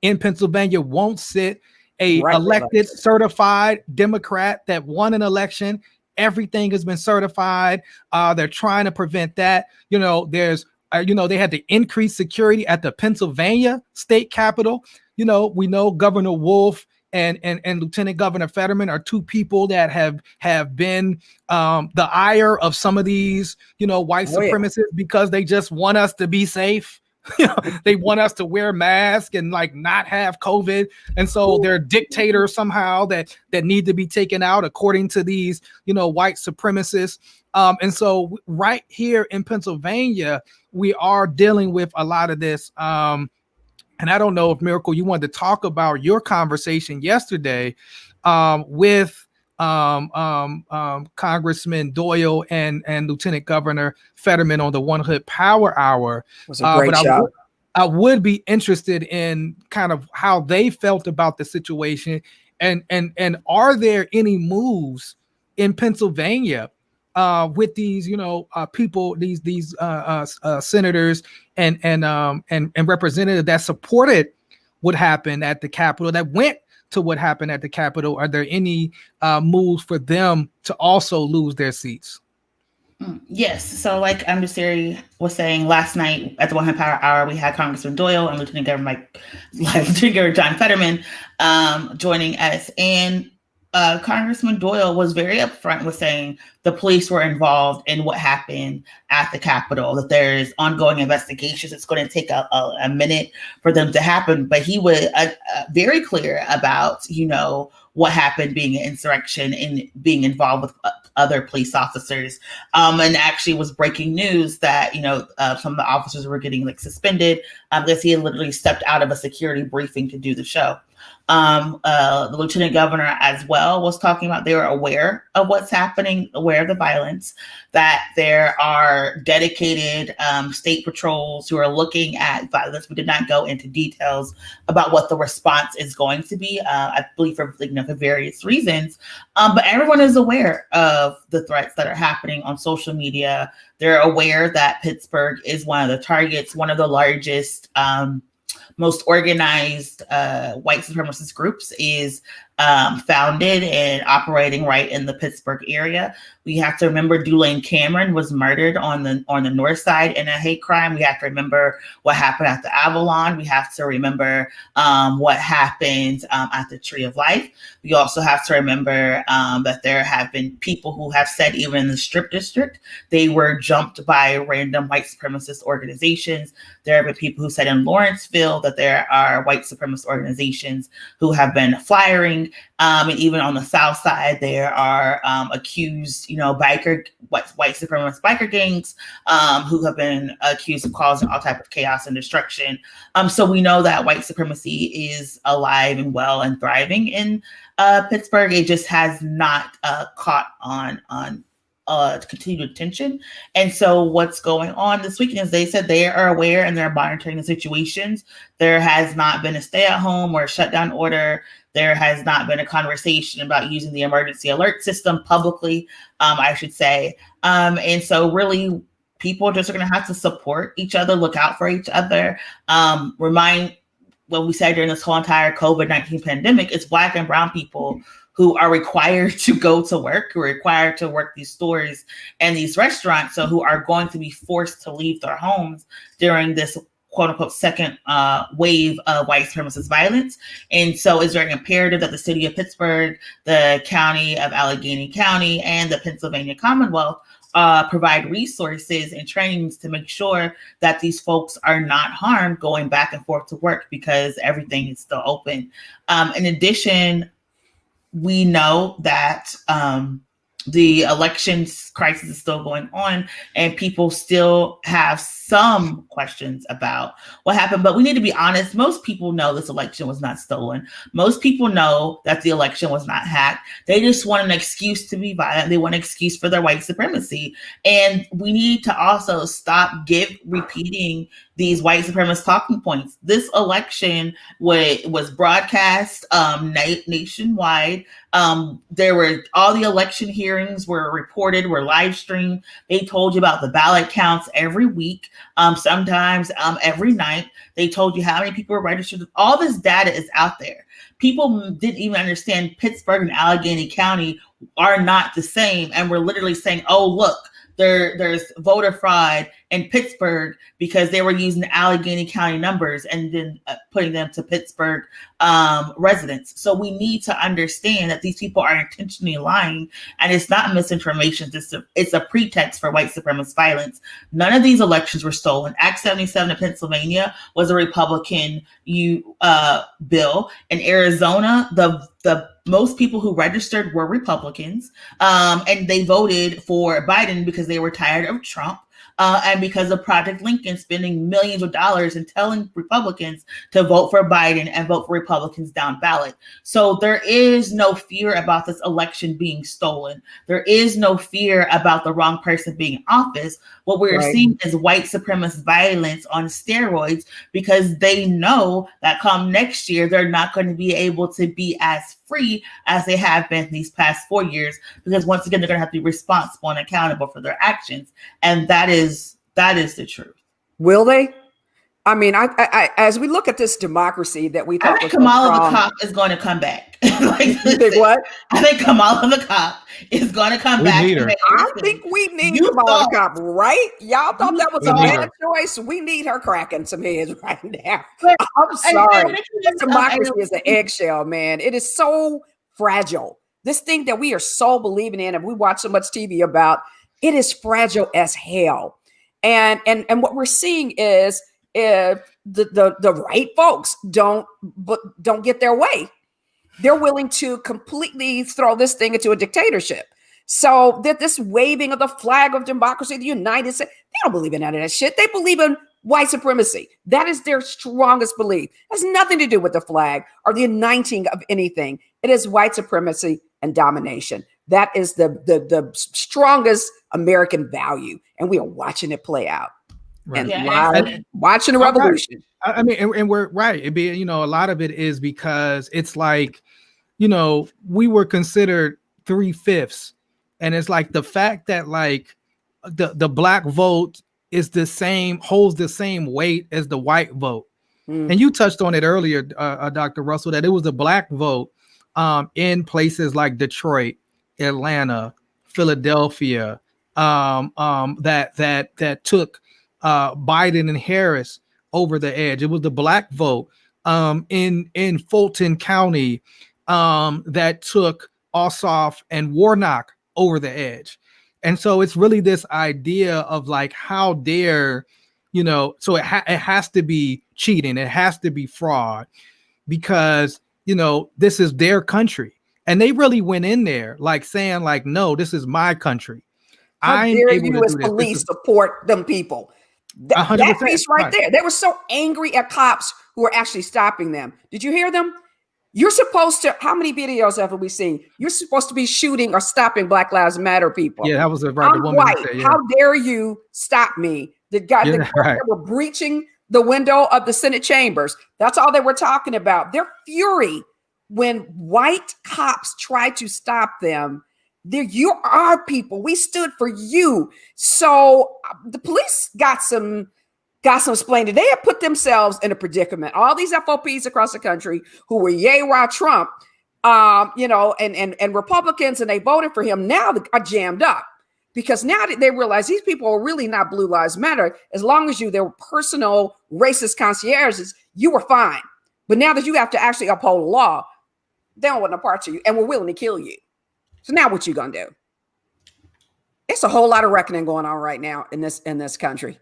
in Pennsylvania won't sit a elected certified Democrat that won an election. Everything has been certified. They're trying to prevent that. There's they had to increase security at the Pennsylvania state capitol. We know Governor Wolf and Lieutenant Governor Fetterman are two people that have been the ire of some of these, white supremacists because they just want us to be safe. They want us to wear masks and not have COVID. And so they're dictators somehow that need to be taken out according to these, white supremacists. And so right here in Pennsylvania, we are dealing with a lot of this. And I don't know if Miracle, you wanted to talk about your conversation yesterday with Congressman Doyle and Lieutenant Governor Fetterman on the One Hood Power Hour. It was a great show. I would be interested in kind of how they felt about the situation, and are there any moves in Pennsylvania with these, people, these senators and representatives that supported what happened at the Capitol, that went to what happened at the Capitol? Are there any moves for them to also lose their seats? Yes. So like Jasiri was saying, last night at the One Hood Power Hour, we had Congressman Doyle and Lieutenant Governor John Fetterman joining us. And Congressman Doyle was very upfront with saying the police were involved in what happened at the Capitol, that there's ongoing investigations. It's going to take a minute for them to happen. But he was very clear about, what happened being an insurrection and being involved with other police officers. And actually was breaking news that, some of the officers were getting suspended because he had literally stepped out of a security briefing to do the show. The lieutenant governor as well was talking about they were aware of what's happening, aware of the violence, that there are dedicated state patrols who are looking at violence. We did not go into details about what the response is going to be. I believe for for various reasons. But everyone is aware of the threats that are happening on social media. They're aware that Pittsburgh is one of the targets, one of the largest, most organized white supremacist groups is founded and operating right in the Pittsburgh area. We have to remember Dulaine Cameron was murdered on the north side in a hate crime. We have to remember what happened at the Avalon. We have to remember what happened at the Tree of Life. We also have to remember that there have been people who have said, even in the Strip District, they were jumped by random white supremacist organizations. There have been people who said in Lawrenceville that there are white supremacist organizations who have been flyering. And even on the south side, there are accused, white supremacist biker gangs who have been accused of causing all type of chaos and destruction. So we know that white supremacy is alive and well and thriving in Pittsburgh. It just has not caught on continued attention. And so what's going on this weekend is they said they are aware and they're monitoring the situations. There has not been a stay-at-home or a shutdown order. There has not been a conversation about using the emergency alert system publicly, I should say. And so really, people just are going to have to support each other, look out for each other, remind what we said during this whole entire COVID-19 pandemic, it's Black and brown people who are required to go to work, who are required to work these stores and these restaurants, so who are going to be forced to leave their homes during this quote unquote second wave of white supremacist violence. And so it's very imperative that the city of Pittsburgh, the county of Allegheny County, and the Pennsylvania Commonwealth provide resources and trainings to make sure that these folks are not harmed going back and forth to work, because everything is still open. In addition, we know that the elections crisis is still going on and people still have some questions about what happened. But we need to be honest. Most people know this election was not stolen. Most people know that the election was not hacked. They just want an excuse to be violent. They want an excuse for their white supremacy. And we need to also stop repeating these white supremacist talking points. This election was broadcast nationwide. There were all the election hearings were reported, were live streamed. They told you about the ballot counts every week, sometimes every night. They told you how many people were registered. All this data is out there. People didn't even understand Pittsburgh and Allegheny County are not the same. And we're literally saying, oh, look, there's voter fraud in Pittsburgh because they were using the Allegheny County numbers and then putting them to Pittsburgh residents. So we need to understand that these people are intentionally lying, and it's not misinformation. It's a pretext for white supremacist violence. None of these elections were stolen. Act 77 in Pennsylvania was a Republican bill. In Arizona, the most people who registered were Republicans, and they voted for Biden because they were tired of Trump. And because of Project Lincoln spending millions of dollars and telling Republicans to vote for Biden and vote for Republicans down ballot. So there is no fear about this election being stolen. There is no fear about the wrong person being in office. What we're seeing is white supremacist violence on steroids, because they know that come next year, they're not going to be able to be as free as they have been these past 4 years, because once again, they're going to have to be responsible and accountable for their actions. And that is the truth. Will they? I mean, I as we look at this democracy that we thought I think Kamala the cop is going to come back. You think what? I think Kamala the cop is going to come back. I think we need Kamala the cop, right? Y'all thought that was a bad choice. We need her cracking some heads right now. I'm sorry. Democracy is an eggshell, man. It is so fragile. This thing that we are so believing in and we watch so much TV about, it is fragile as hell. And what we're seeing is if the right folks don't get their way, they're willing to completely throw this thing into a dictatorship. So that this waving of the flag of democracy, the United States, they don't believe in any of that shit. They believe in white supremacy. That is their strongest belief. It has nothing to do with the flag or the anointing of anything. It is white supremacy and domination. That is the strongest American value, and we are watching it play out. Right. And watching the revolution. I mean, and we're right. It be, a lot of it is because it's like we were considered 3/5, and it's like the fact that like the black vote holds the same weight as the white vote. And you touched on it earlier, Dr. Russell, that it was the black vote in places like Detroit, Atlanta, Philadelphia, that took Biden and Harris over the edge. It was the black vote in Fulton County that took Ossoff and Warnock over the edge. And so it's really this idea of like, how dare, so it has to be cheating. It has to be fraud because, this is their country. And they really went in there like saying like, no, this is my country. How dare you as police support them people? That piece right there. They were so angry at cops who were actually stopping them. Did you hear them? You're supposed to, how many videos have we seen? You're supposed to be shooting or stopping Black Lives Matter people. Yeah, that was right. I'm white. How dare you stop me? The guy that were breaching the window of the Senate chambers. That's all they were talking about. Their fury when white cops tried to stop them. You are people. We stood for you. So the police got some explaining. They have put themselves in a predicament. All these FOPs across the country who were yay rah Trump, and Republicans, and they voted for him, now are jammed up because now they realize these people are really not Blue Lives Matter. As long as they were personal racist concierges, you were fine. But now that you have to actually uphold the law, they don't want no parts of you, and we're willing to kill you. So now what you gonna do? It's a whole lot of reckoning going on right now in this country.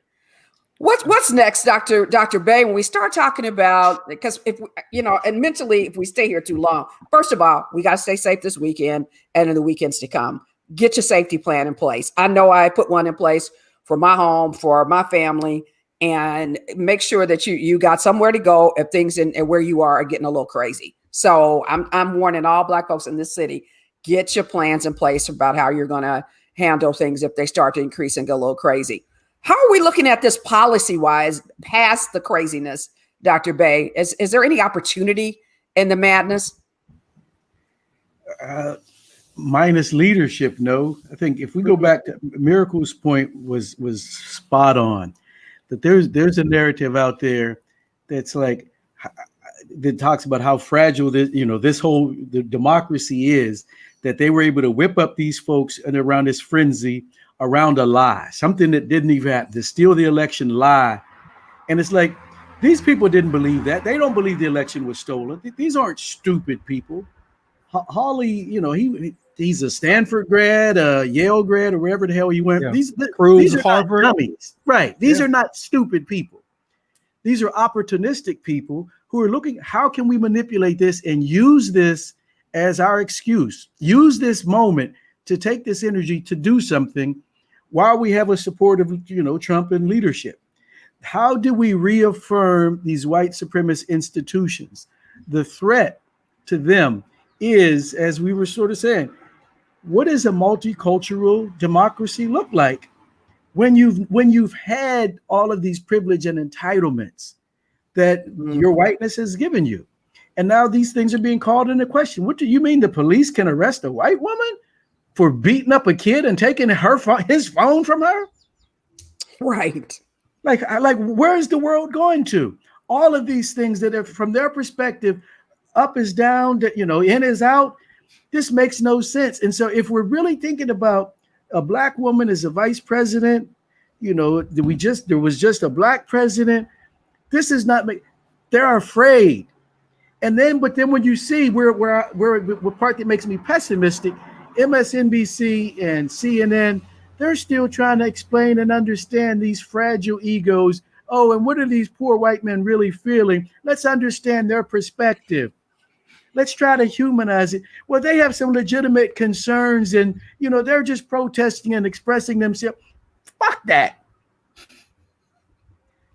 What's next, Dr. Bey, when we start talking about, because if and mentally, if we stay here too long, first of all, we got to stay safe this weekend and in the weekends to come. Get your safety plan in place. I know I put one in place for my home, for my family, and make sure that you got somewhere to go if things and where you are getting a little crazy. So I'm warning all Black folks in this city, get your plans in place about how you're going to handle things if they start to increase and go a little crazy. How are we looking at this policy-wise past the craziness, Dr. Bey? Is there any opportunity in the madness? Minus leadership, no. I think if we go back to Miracle's point was spot on. That there's a narrative out there that's like that talks about how fragile this whole the democracy is. That they were able to whip up these folks and around this frenzy, around a lie, something that didn't even happen, to steal the election lie. And it's like, these people didn't believe that. They don't believe the election was stolen. These aren't stupid people. Hawley, he's a Stanford grad, a Yale grad, or wherever the hell he went. Yeah. These are Harvard. Not dummies. Right. These are not stupid people. These are opportunistic people who are looking, how can we manipulate this and use this as our excuse? Use this moment to take this energy to do something while we have a support of, Trump and leadership. How do we reaffirm these white supremacist institutions? The threat to them is, as we were sort of saying, what does a multicultural democracy look like when you've had all of these privilege and entitlements that your whiteness has given you? And now these things are being called into question. What do you mean the police can arrest a white woman for beating up a kid and taking his phone from her? Right. Like where is the world going to? All of these things that are, from their perspective, up is down, in is out. This makes no sense. And so if we're really thinking about a Black woman as a vice president, there was just a Black president. This is not, they're afraid. But then when you see where part that makes me pessimistic, MSNBC and CNN, they're still trying to explain and understand these fragile egos. Oh, and what are these poor white men really feeling? Let's understand their perspective. Let's try to humanize it. Well, they have some legitimate concerns and, they're just protesting and expressing themselves. Fuck that.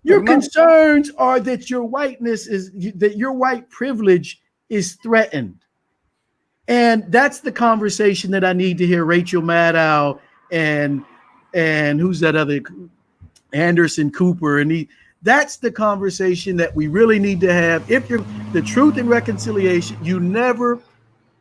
Your concerns are that your whiteness that your white privilege is threatened. And that's the conversation that I need to hear Rachel Maddow and who's that other, Anderson Cooper, and that's the conversation that we really need to have. If you're the Truth and Reconciliation, you never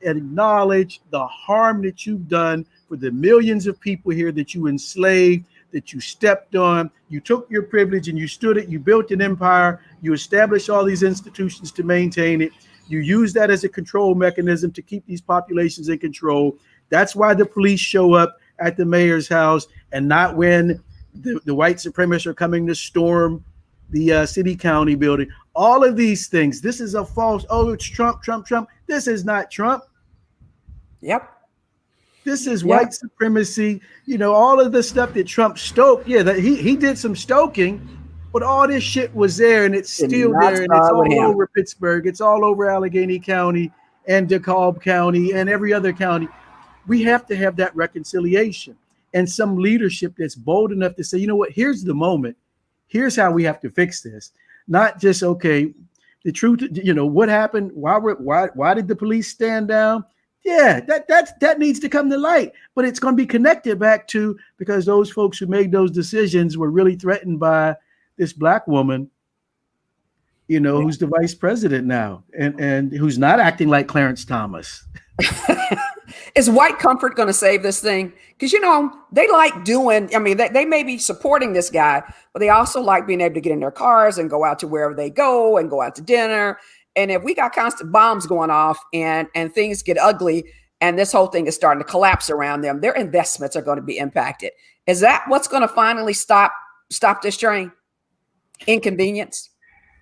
and acknowledge the harm that you've done for the millions of people here that you enslaved, that you stepped on. You took your privilege and you stood it. You built an empire. You established all these institutions to maintain it. You use that as a control mechanism to keep these populations in control. That's why the police show up at the mayor's house and not when the white supremacists are coming to storm the city county building. All of these things. This is a false, oh, it's Trump, Trump, Trump. This is not Trump. Yep. This is white supremacy. You know, all of the stuff that Trump stoked. Yeah, that he did some stoking, but all this shit was there and it's still there. And it's all over Pittsburgh. It's all over Allegheny County and DeKalb County and every other county. We have to have that reconciliation and some leadership that's bold enough to say, you know what, here's the moment. Here's how we have to fix this. Not just, okay, the truth, you know, what happened? Why did the police stand down? Yeah, that needs to come to light, but it's going to be connected back to, because those folks who made those decisions were really threatened by this black woman, you know, who's the vice president now and who's not acting like Clarence Thomas. Is white comfort going to save this thing? Because, you know, they like doing, I mean, they may be supporting this guy, but they also like being able to get in their cars and go out to wherever they go and go out to dinner. And if we got constant bombs going off and things get ugly and this whole thing is starting to collapse around them, their investments are going to be impacted. Is that what's going to finally stop this train? Inconvenience?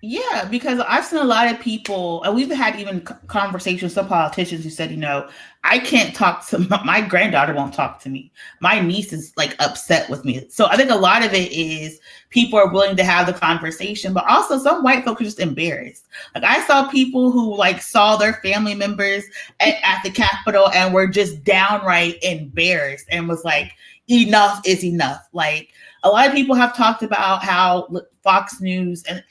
Yeah, because I've seen a lot of people, and we've had even conversations with some politicians who said, you know, I can't talk to my granddaughter won't talk to me. My niece is like upset with me. So I think a lot of it is people are willing to have the conversation, but also some white folk are just embarrassed. Like I saw people who like saw their family members at the Capitol and were just downright embarrassed and was like, enough is enough. Like a lot of people have talked about how Fox News and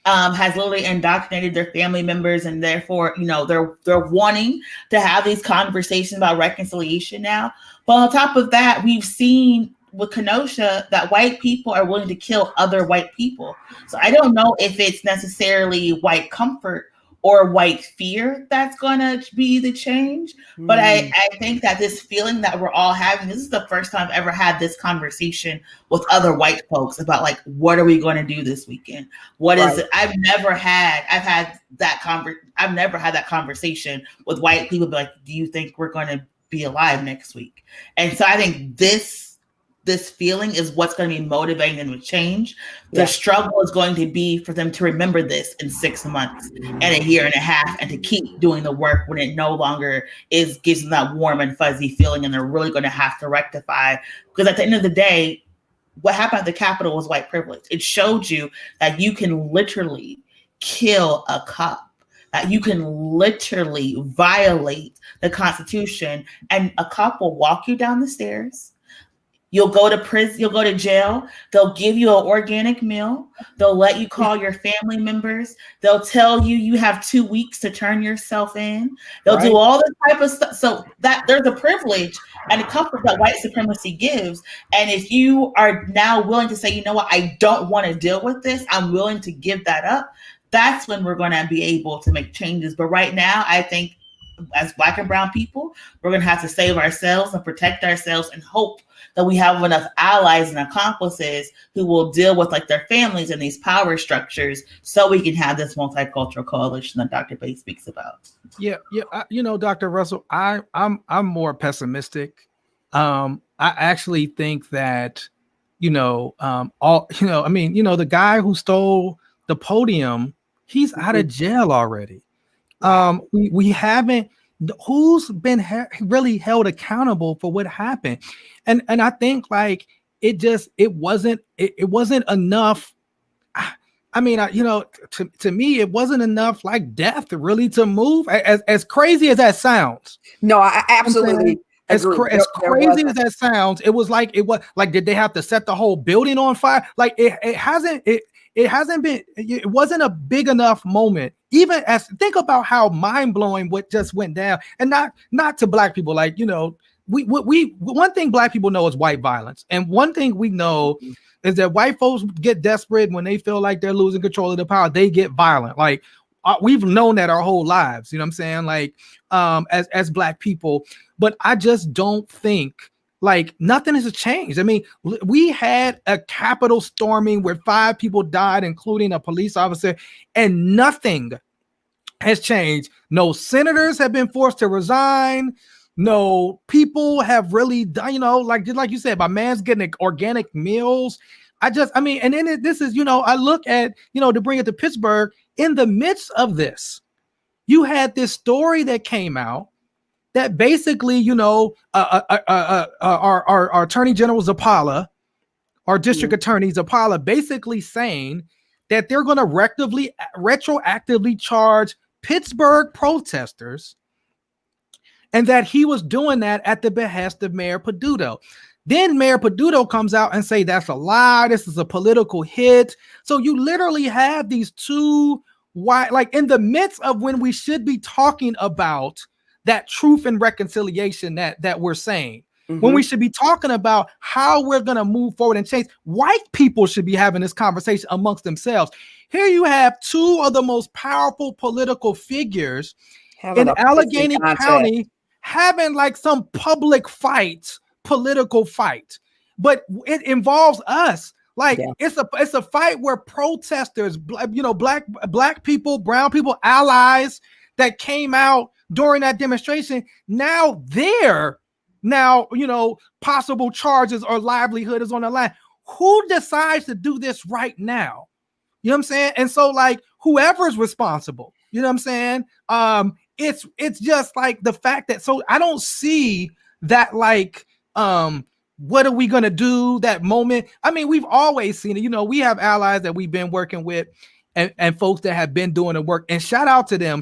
has literally indoctrinated their family members, and therefore, you know, they're wanting to have these conversations about reconciliation now. But on top of that, we've seen with Kenosha that white people are willing to kill other white people. So I don't know if it's necessarily white comfort or white fear that's going to be the change. But I think that this feeling that we're all having, this is the first time I've ever had this conversation with other white folks about like, what are we going to do this weekend? What is it? I've never had that conversation with white people. Be like, do you think we're going to be alive next week? And so I think this feeling is what's going to be motivating them to change. The struggle is going to be for them to remember this in 6 months and a year and a half, and to keep doing the work when it no longer gives them that warm and fuzzy feeling, and they're really going to have to rectify. Because at the end of the day, what happened at the Capitol was white privilege. It showed you that you can literally kill a cop, that you can literally violate the Constitution, and a cop will walk you down the stairs. You'll go to prison, you'll go to jail. They'll give you an organic meal. They'll let you call your family members. They'll tell you have 2 weeks to turn yourself in. They'll do all this type of stuff. So that there's a privilege and a comfort that white supremacy gives. And if you are now willing to say, you know what, I don't want to deal with this, I'm willing to give that up, that's when we're going to be able to make changes. But right now, I think as Black and brown people, we're going to have to save ourselves and protect ourselves and hope that we have enough allies and accomplices who will deal with like their families and these power structures, so we can have this multicultural coalition that Dr. Bey speaks about. Yeah. You know, Dr. Russell, I'm more pessimistic. I actually think that, the guy who stole the podium, he's out of jail already. We haven't. Who's been really held accountable for what happened? And I think like it wasn't enough. I mean, to me, it wasn't enough like death really to move. As crazy as that sounds. No, I absolutely. As crazy as that sounds, it was like did they have to set the whole building on fire? Like it wasn't a big enough moment. Even as think about how mind-blowing what just went down, and not to Black people. Like, we one thing Black people know is white violence, and one thing we know is that white folks get desperate when they feel like they're losing control of the power. They get violent. Like we've known that our whole lives, you know what I'm saying? Like, as Black people, but I just don't think like nothing has changed. I mean, we had a Capitol storming where 5 people died, including a police officer, and nothing has changed. No senators have been forced to resign. No people have really done, like you said, my man's getting organic meals. And then this is, I look at, to bring it to Pittsburgh, in the midst of this, you had this story that came out that basically, our Attorney General Zapala, our District Attorney Zapala, basically saying that they're going to retroactively charge Pittsburgh protesters, and that he was doing that at the behest of Mayor Peduto. Then Mayor Peduto comes out and say that's a lie. This is a political hit. So you literally have these two, like in the midst of when we should be talking about that truth and reconciliation that we're saying, when we should be talking about how we're going to move forward and change. White people should be having this conversation amongst themselves. Here you have 2 of the most powerful political figures in Allegheny County having like some public political fight, but it involves us. Like it's a fight where protesters, black people, brown people, allies that came out during that demonstration, possible charges or livelihood is on the line. Who decides to do this right now? You know what I'm saying? And so like whoever's responsible, you know what I'm saying? It's just like the fact that, so I don't see that like, what are we going to do that moment? I mean, we've always seen it. We have allies that we've been working with and folks that have been doing the work, and shout out to them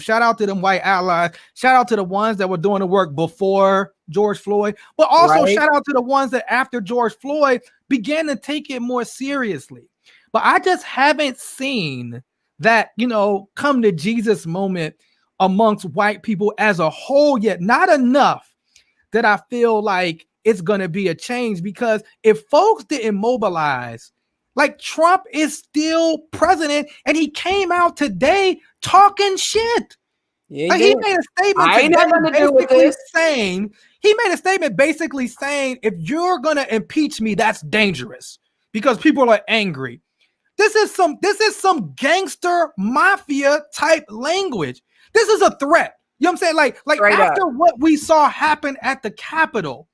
white allies, shout out to the ones that were doing the work before George Floyd, but also shout out to the ones that after George Floyd began to take it more seriously. But I just haven't seen that, come to Jesus moment amongst white people as a whole yet. Not enough that I feel like it's going to be a change, because if folks didn't mobilize, like Trump is still president and he came out today talking shit. Yeah, he made a statement basically saying, if you're going to impeach me, that's dangerous because people are angry. This is some gangster mafia type language. This is a threat. You know what I'm saying? Like right after what we saw happen at the Capitol,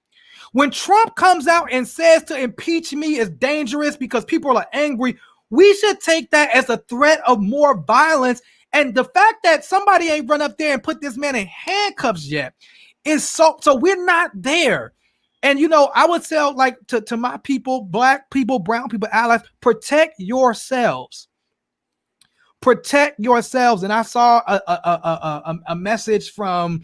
when Trump comes out and says to impeach me is dangerous because people are angry, we should take that as a threat of more violence. And the fact that somebody ain't run up there and put this man in handcuffs yet is so we're not there. And, I would say like to my people, black people, brown people, allies, protect yourselves. Protect yourselves. And I saw a message from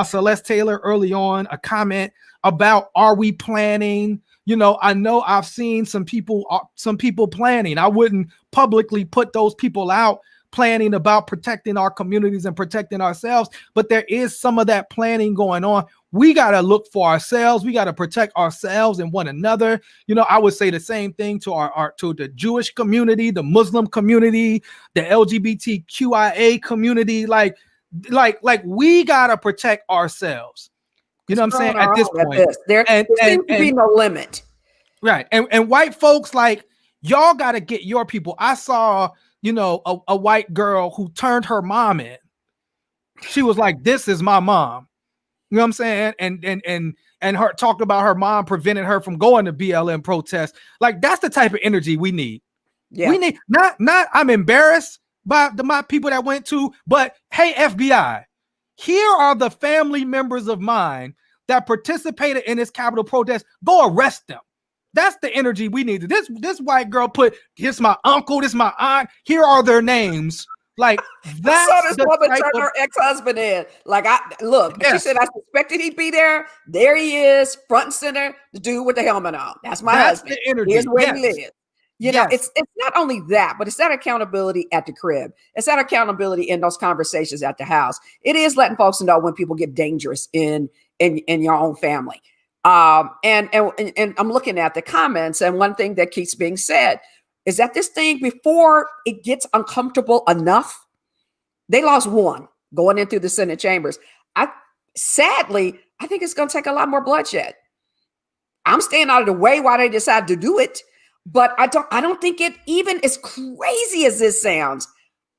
Celeste Taylor early on, a comment about, are we planning? I know I've seen some people planning. I wouldn't publicly put those people out planning about protecting our communities and protecting ourselves, but there is some of that planning going on. We got to look for ourselves. We got to protect ourselves and one another. I would say the same thing to to the Jewish community, the Muslim community, the LGBTQIA community. Like we got to protect ourselves. You know what I'm saying? At this point, there seems to be no limit. Right. And white folks, like, y'all got to get your people. I saw, a white girl who turned her mom in. She was like, this is my mom. You know what I'm saying? And her talked about her mom preventing her from going to BLM protests. Like, that's the type of energy we need. Yeah. We need not I'm embarrassed by my people that went to, but hey, FBI, here are the family members of mine that participated in this Capitol protest. Go arrest them. That's the energy we needed. This white girl put, here's my uncle, this is my aunt. Here are their names. Like, that's I saw this woman turn her ex-husband in. Like, she said, I suspected he'd be there. There he is, front and center, the dude with the helmet on. That's my husband. The energy. Here's where he lives. It's not only that, but it's that accountability at the crib. It's that accountability in those conversations at the house. It is letting folks know when people get dangerous in your own family. And I'm looking at the comments, and one thing that keeps being said is that this thing, before it gets uncomfortable enough, They lost one going in through the Senate chambers. Sadly, I think it's going to take a lot more bloodshed. I'm staying out of the way while they decide to do it, but I don't think it, even as crazy as this sounds,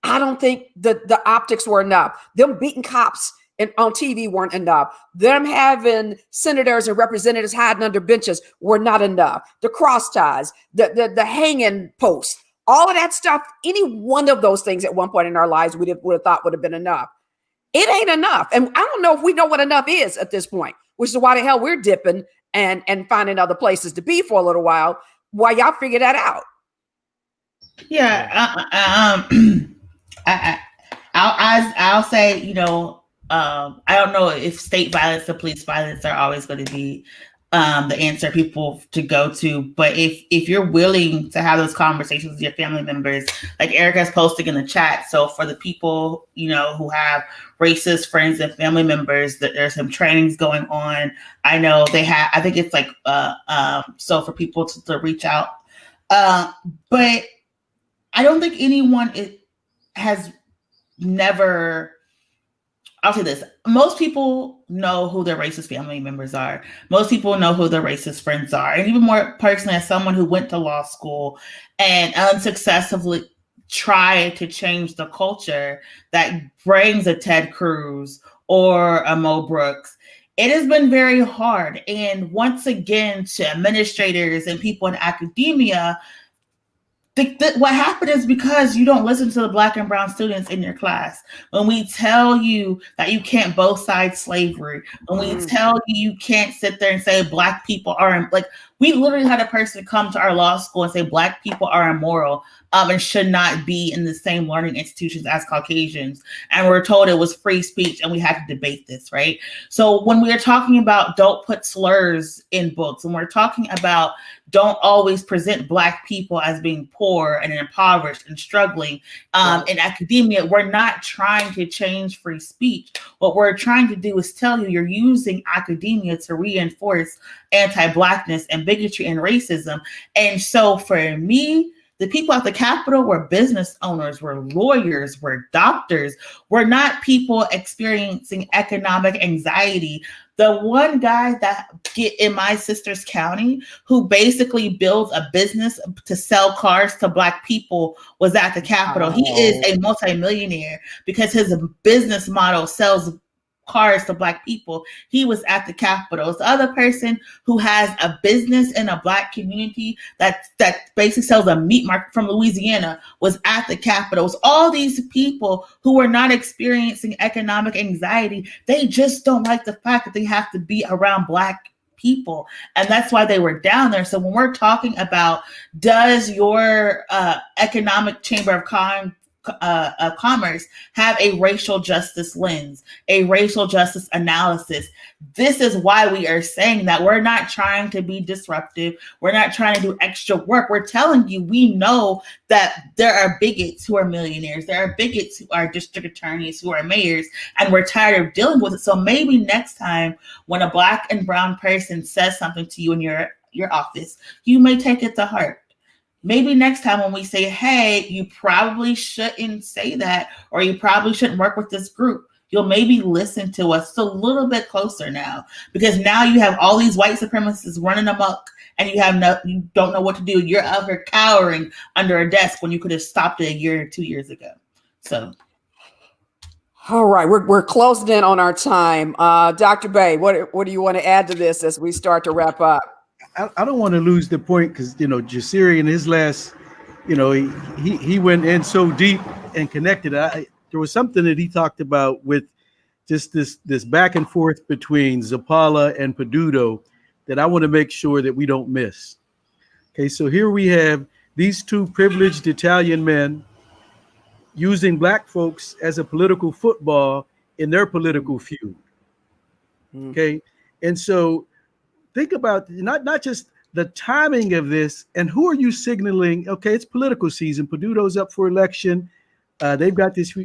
I don't think the optics were enough. Them beating cops on TV weren't enough. Them having senators and representatives hiding under benches were not enough. The cross ties, the hanging posts, all of that stuff, any one of those things at one point in our lives we would have thought would have been enough. It ain't enough. And I don't know if we know what enough is at this point, which is why the hell we're dipping and finding other places to be for a little while y'all figure that out. Yeah. I'll say, I don't know if state violence and police violence are always going to be the answer people to go to, but if you're willing to have those conversations with your family members, like Erica's posting in the chat. So for the people who have racist friends and family members, that there's some trainings going on. I know they have. I think it's like so for people to reach out, but I don't think anyone has never. I'll say this. Most people know who their racist family members are. Most people know who their racist friends are. And even more personally, as someone who went to law school and unsuccessfully tried to change the culture that brings a Ted Cruz or a Mo Brooks, it has been very hard. And once again, to administrators and people in academia, what happened is because you don't listen to the Black and brown students in your class. When we tell you that you can't both sides slavery, when we tell you can't sit there and say Black people are we literally had a person come to our law school and say Black people are immoral and should not be in the same learning institutions as Caucasians. And we're told it was free speech and we had to debate this, right? So when we are talking about don't put slurs in books, when we're talking about don't always present Black people as being poor and impoverished and struggling in academia, we're not trying to change free speech. What we're trying to do is tell you you're using academia to reinforce anti-Blackness and bigotry and racism. And so for me, the people at the Capitol were business owners, were lawyers, were doctors, were not people experiencing economic anxiety. The one guy that in my sister's county who basically builds a business to sell cars to Black people was at the Capitol. He is a multimillionaire because his business model sells cars to Black people. He was at the Capitol. The other person who has a business in a Black community that basically sells a meat market from Louisiana was at the Capitol. All these people who were not experiencing economic anxiety, they just don't like the fact that they have to be around Black people. And that's why they were down there. So when we're talking about, does your economic chamber of commerce have a racial justice lens, a racial justice analysis? This is why we are saying that we're not trying to be disruptive. We're not trying to do extra work. We're telling you, we know that there are bigots who are millionaires. There are bigots who are district attorneys, who are mayors, and we're tired of dealing with it. So maybe next time when a Black and brown person says something to you in your office, you may take it to heart. Maybe next time when we say, hey, you probably shouldn't say that, or you probably shouldn't work with this group, you'll maybe listen to us a little bit closer now, because now you have all these white supremacists running amok and you don't know what to do. You're out here cowering under a desk when you could have stopped it a year or 2 years ago. So. All right, we're closing in on our time. Dr. Bey, what do you want to add to this as we start to wrap up? I don't want to lose the point because, Jasiri in his last, he went in so deep and connected. There was something that he talked about with just this back and forth between Zapala and Peduto that I want to make sure that we don't miss. Okay, so here we have these two privileged Italian men using Black folks as a political football in their political feud. Okay, and so think about not just the timing of this and who are you signaling? Okay, it's political season. Peduto's up for election. They've got this.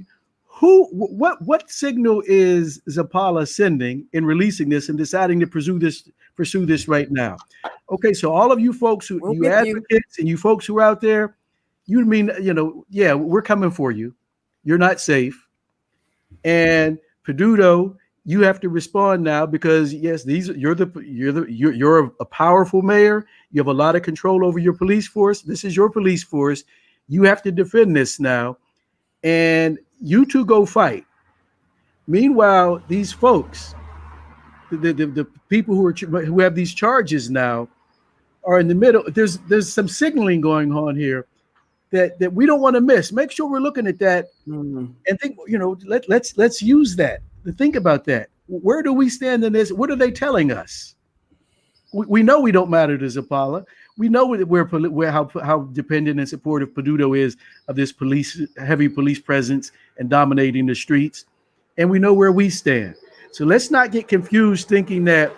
What signal is Zapala sending in releasing this and deciding to pursue this right now? Okay, so all of you folks you advocates and you folks who are out there, you mean, yeah, we're coming for you. You're not safe. And Peduto, you have to respond now because yes, you're a powerful mayor. You have a lot of control over your police force. This is your police force. You have to defend this now, and you two go fight. Meanwhile, these folks, the people who have these charges now, are in the middle. There's some signaling going on here that we don't want to miss. Make sure we're looking at that and think. Let's use that to think about that. Where do we stand in this? What are they telling us? We know we don't matter to Zapala. We know how dependent and supportive Peduto is of this heavy police presence and dominating the streets. And we know where we stand. So let's not get confused thinking that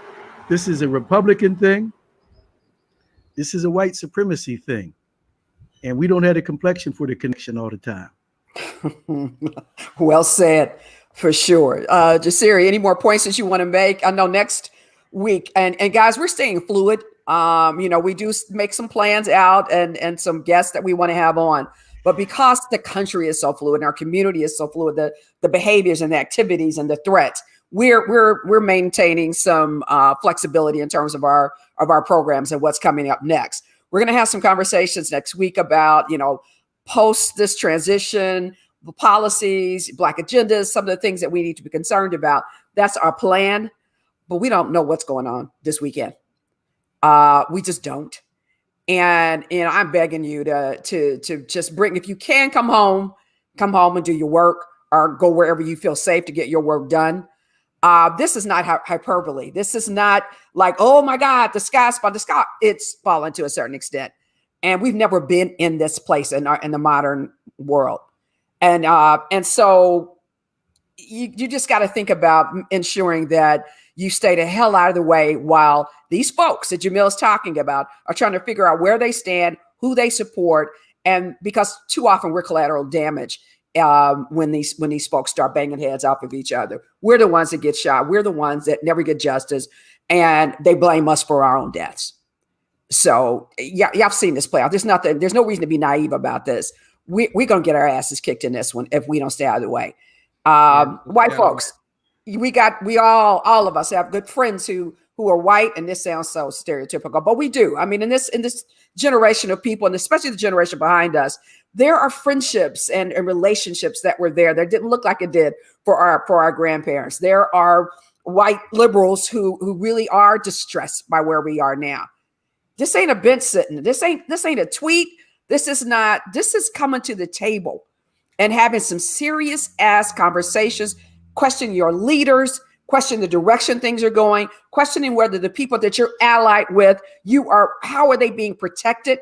this is a Republican thing. This is a white supremacy thing. And we don't have a complexion for the connection all the time. Well said, for sure. Jasiri, any more points that you want to make? I know next week, and guys, we're staying fluid. We do make some plans out and some guests that we want to have on. But because the country is so fluid and our community is so fluid, the behaviors and the activities and the threats, we're maintaining some flexibility in terms of our programs and what's coming up next. We're going to have some conversations next week about, post this transition, the policies, Black agendas, some of the things that we need to be concerned about. That's our plan, but we don't know what's going on this weekend. We just don't. And I'm begging you to just bring, if you can come home and do your work or go wherever you feel safe to get your work done. This is not hyperbole. This is not like, oh my God, the sky's falling. The sky, it's fallen to a certain extent. And we've never been in this place in the modern world. And so you just got to think about ensuring that you stay the hell out of the way while these folks that Jamil is talking about are trying to figure out where they stand, who they support. And because too often we're collateral damage when these folks start banging heads off of each other. We're the ones that get shot. We're the ones that never get justice, and they blame us for our own deaths. So yeah, I've seen this play out. There's no reason to be naive about this. We're going to get our asses kicked in this one if we don't stay out of the way. White folks, all of us have good friends who are white, and this sounds so stereotypical, but we do. I mean, in this generation of people, and especially the generation behind us, there are friendships and relationships that were there that didn't look like it did for our grandparents. There are white liberals who really are distressed by where we are now. This ain't a bench sitting. This ain't a tweet. This is coming to the table and having some serious ass conversations, questioning your leaders, questioning the direction things are going, questioning whether the people that you're allied with, how are they being protected?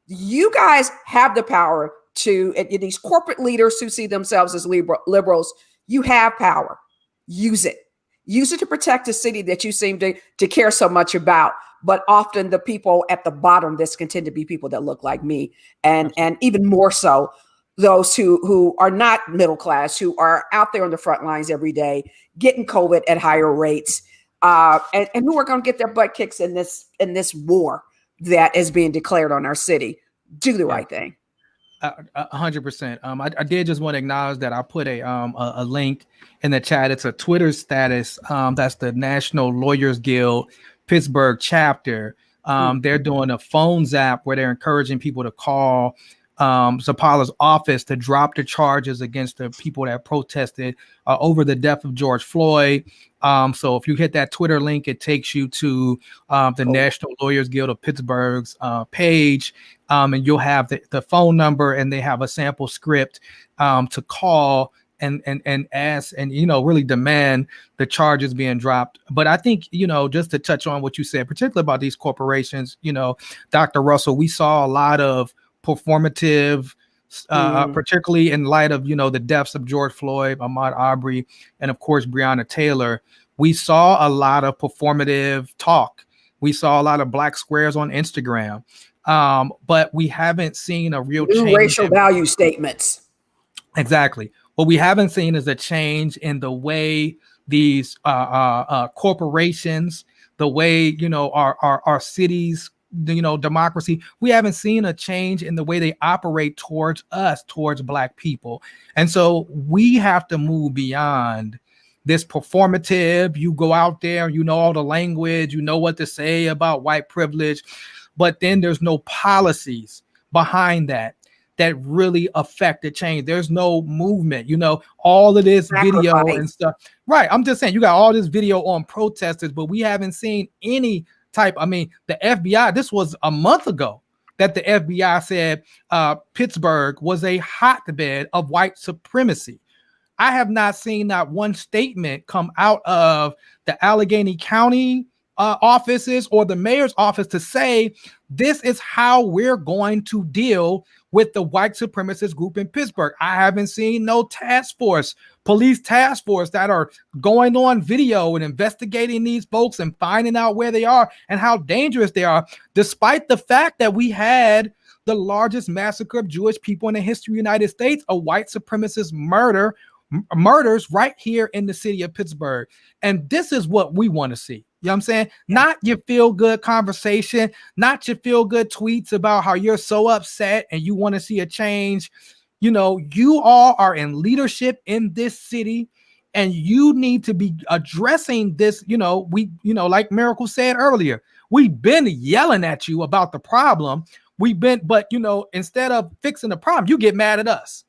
You guys have the power to, these corporate leaders who see themselves as liberals, you have power. Use it. Use it to protect a city that you seem to care so much about. But often the people at the bottom, this can tend to be people that look like me, and even more so, those who are not middle class, who are out there on the front lines every day, getting COVID at higher rates, and who are going to get their butt kicks in this war that is being declared on our city. Do the right thing. 100%. I did just want to acknowledge that I put a link in the chat. It's a Twitter status. That's the National Lawyers Guild Pittsburgh chapter. They're doing a phone zap where they're encouraging people to call Zapala's office to drop the charges against the people that protested over the death of George Floyd. So if you hit that Twitter link, it takes you to the National Lawyers Guild of Pittsburgh's page, and you'll have the phone number, and they have a sample script to call and ask and, really demand the charges being dropped. But I think, just to touch on what you said, particularly about these corporations, Dr. Russell, we saw a lot of performative, particularly in light of, the deaths of George Floyd, Ahmaud Arbery, and of course, Breonna Taylor. We saw a lot of performative talk. We saw a lot of black squares on Instagram, but we haven't seen a real change. Racial value statements. Exactly. What we haven't seen is a change in the way these corporations, the way, our cities democracy. We haven't seen a change in the way they operate towards us, towards Black people. And so we have to move beyond this performative. You go out there, you know all the language, you know what to say about white privilege, but then there's no policies behind that really affect the change. There's no movement, all of this video and stuff. Right. I'm just saying, you got all this video on protesters, but we haven't seen any type. I mean, the FBI, this was a month ago that the FBI said Pittsburgh was a hotbed of white supremacy. I have not seen not one statement come out of the Allegheny County offices or the mayor's office to say this is how we're going to deal with the white supremacist group in Pittsburgh. I haven't seen no police task force that are going on video and investigating these folks and finding out where they are and how dangerous they are, despite the fact that we had the largest massacre of Jewish people in the history of the United States, a white supremacist murders right here in the city of Pittsburgh. And this is what we want to see. You know what I'm saying? Not your feel good conversation, not your feel good tweets about how you're so upset and you want to see a change. You all are in leadership in this city and you need to be addressing this. Like Miracle said earlier, we've been yelling at you about the problem. But instead of fixing the problem, you get mad at us.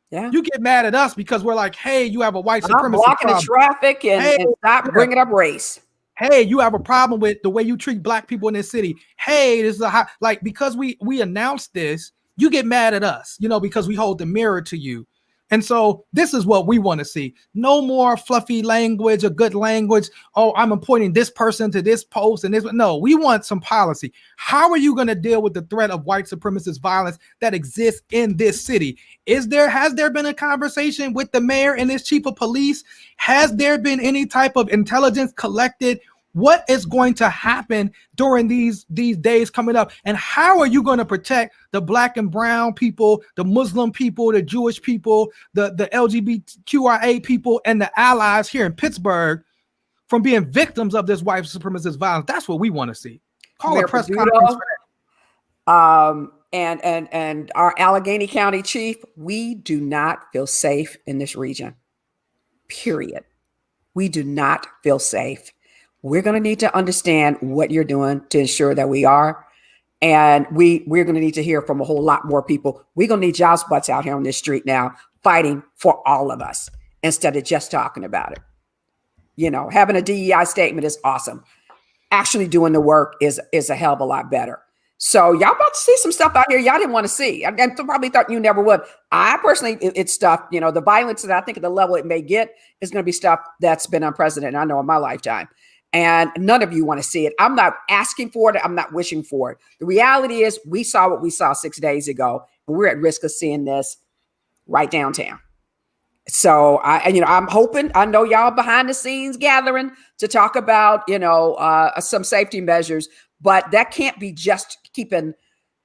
Yeah. You get mad at us because we're like, hey, you have a white supremacy blocking the traffic and stop bringing up race. Hey, you have a problem with the way you treat Black people in this city. Hey, this is because we announced this, you get mad at us, because we hold the mirror to you. And so this is what we want to see. No more fluffy language or good language. Oh, I'm appointing this person to this post and this. No, we want some policy. How are you going to deal with the threat of white supremacist violence that exists in this city? Has there been a conversation with the mayor and his chief of police? Has there been any type of intelligence collected? What is going to happen during these days coming up? And how are you going to protect the Black and brown people, the Muslim people, the Jewish people, the LGBTQIA people, and the allies here in Pittsburgh from being victims of this white supremacist violence? That's what we want to see. Call a press conference for that. And our Allegheny County chief, we do not feel safe in this region. Period. We do not feel safe. We're going to need to understand what you're doing to ensure that we are. And we're going to need to hear from a whole lot more people. We're going to need y'all's butts out here on this street now, fighting for all of us instead of just talking about it. Having a DEI statement is awesome. Actually doing the work is a hell of a lot better. So y'all about to see some stuff out here y'all didn't want to see. I probably thought you never would. I personally, it's stuff, the violence that I think at the level it may get is going to be stuff that's been unprecedented, I know, in my lifetime. And none of you want to see it. I'm not asking for it. I'm not wishing for it. The reality is we saw what we saw 6 days ago, and we're at risk of seeing this right downtown. So I'm hoping, I know y'all behind the scenes gathering to talk about, some safety measures, but that can't be just keeping,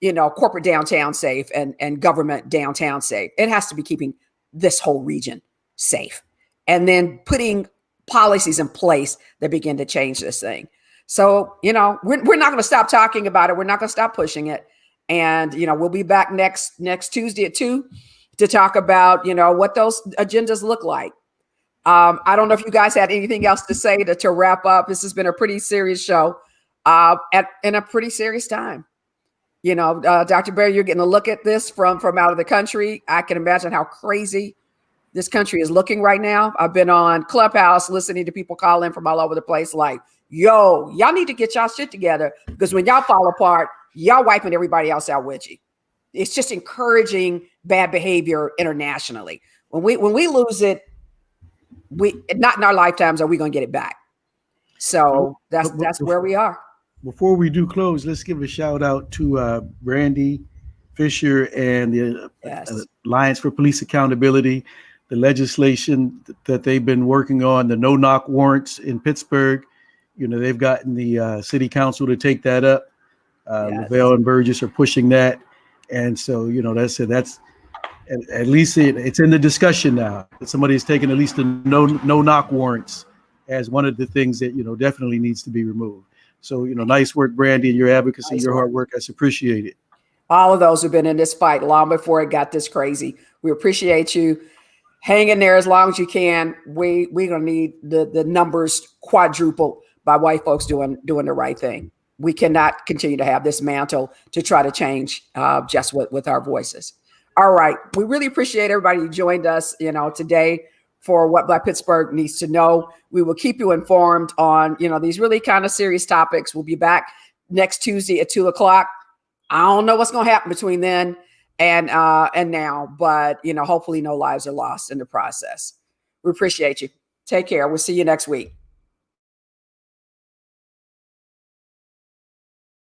corporate downtown safe and government downtown safe. It has to be keeping this whole region safe and then putting policies in place that begin to change this thing. So, we're not going to stop talking about it. We're not going to stop pushing it. And, we'll be back next Tuesday at 2 to talk about, what those agendas look like. I don't know if you guys had anything else to say to wrap up. This has been a pretty serious show in a pretty serious time. Dr. Bey, you're getting a look at this from out of the country. I can imagine how crazy this country is looking right now. I've been on Clubhouse listening to people call in from all over the place like, yo, y'all need to get y'all shit together because when y'all fall apart, y'all wiping everybody else out with you. It's just encouraging bad behavior internationally. When we lose it, not in our lifetimes are we going to get it back. So that's where we are. Before we do close, let's give a shout out to Brandy Fisher and the Alliance for Police Accountability. The legislation that they've been working on, the no-knock warrants in Pittsburgh, they've gotten the city council to take that up. Lavelle and Burgess are pushing that. And so, that's at least it's in the discussion now. Somebody's taken at least the no-knock warrants as one of the things that, definitely needs to be removed. So, nice work, Brandy, and your advocacy, your hard work. That's appreciated. All of those who've been in this fight long before it got this crazy. We appreciate you. Hang in there as long as you can. We're going to need the numbers quadrupled by white folks doing the right thing. We cannot continue to have this mantle to try to change just with our voices. All right. We really appreciate everybody who joined us, today for What Black Pittsburgh Needs to Know. We will keep you informed on, these really kind of serious topics. We'll be back next Tuesday at 2:00. I don't know what's going to happen between then and now, but, hopefully no lives are lost in the process. We appreciate you. Take care. We'll see you next week.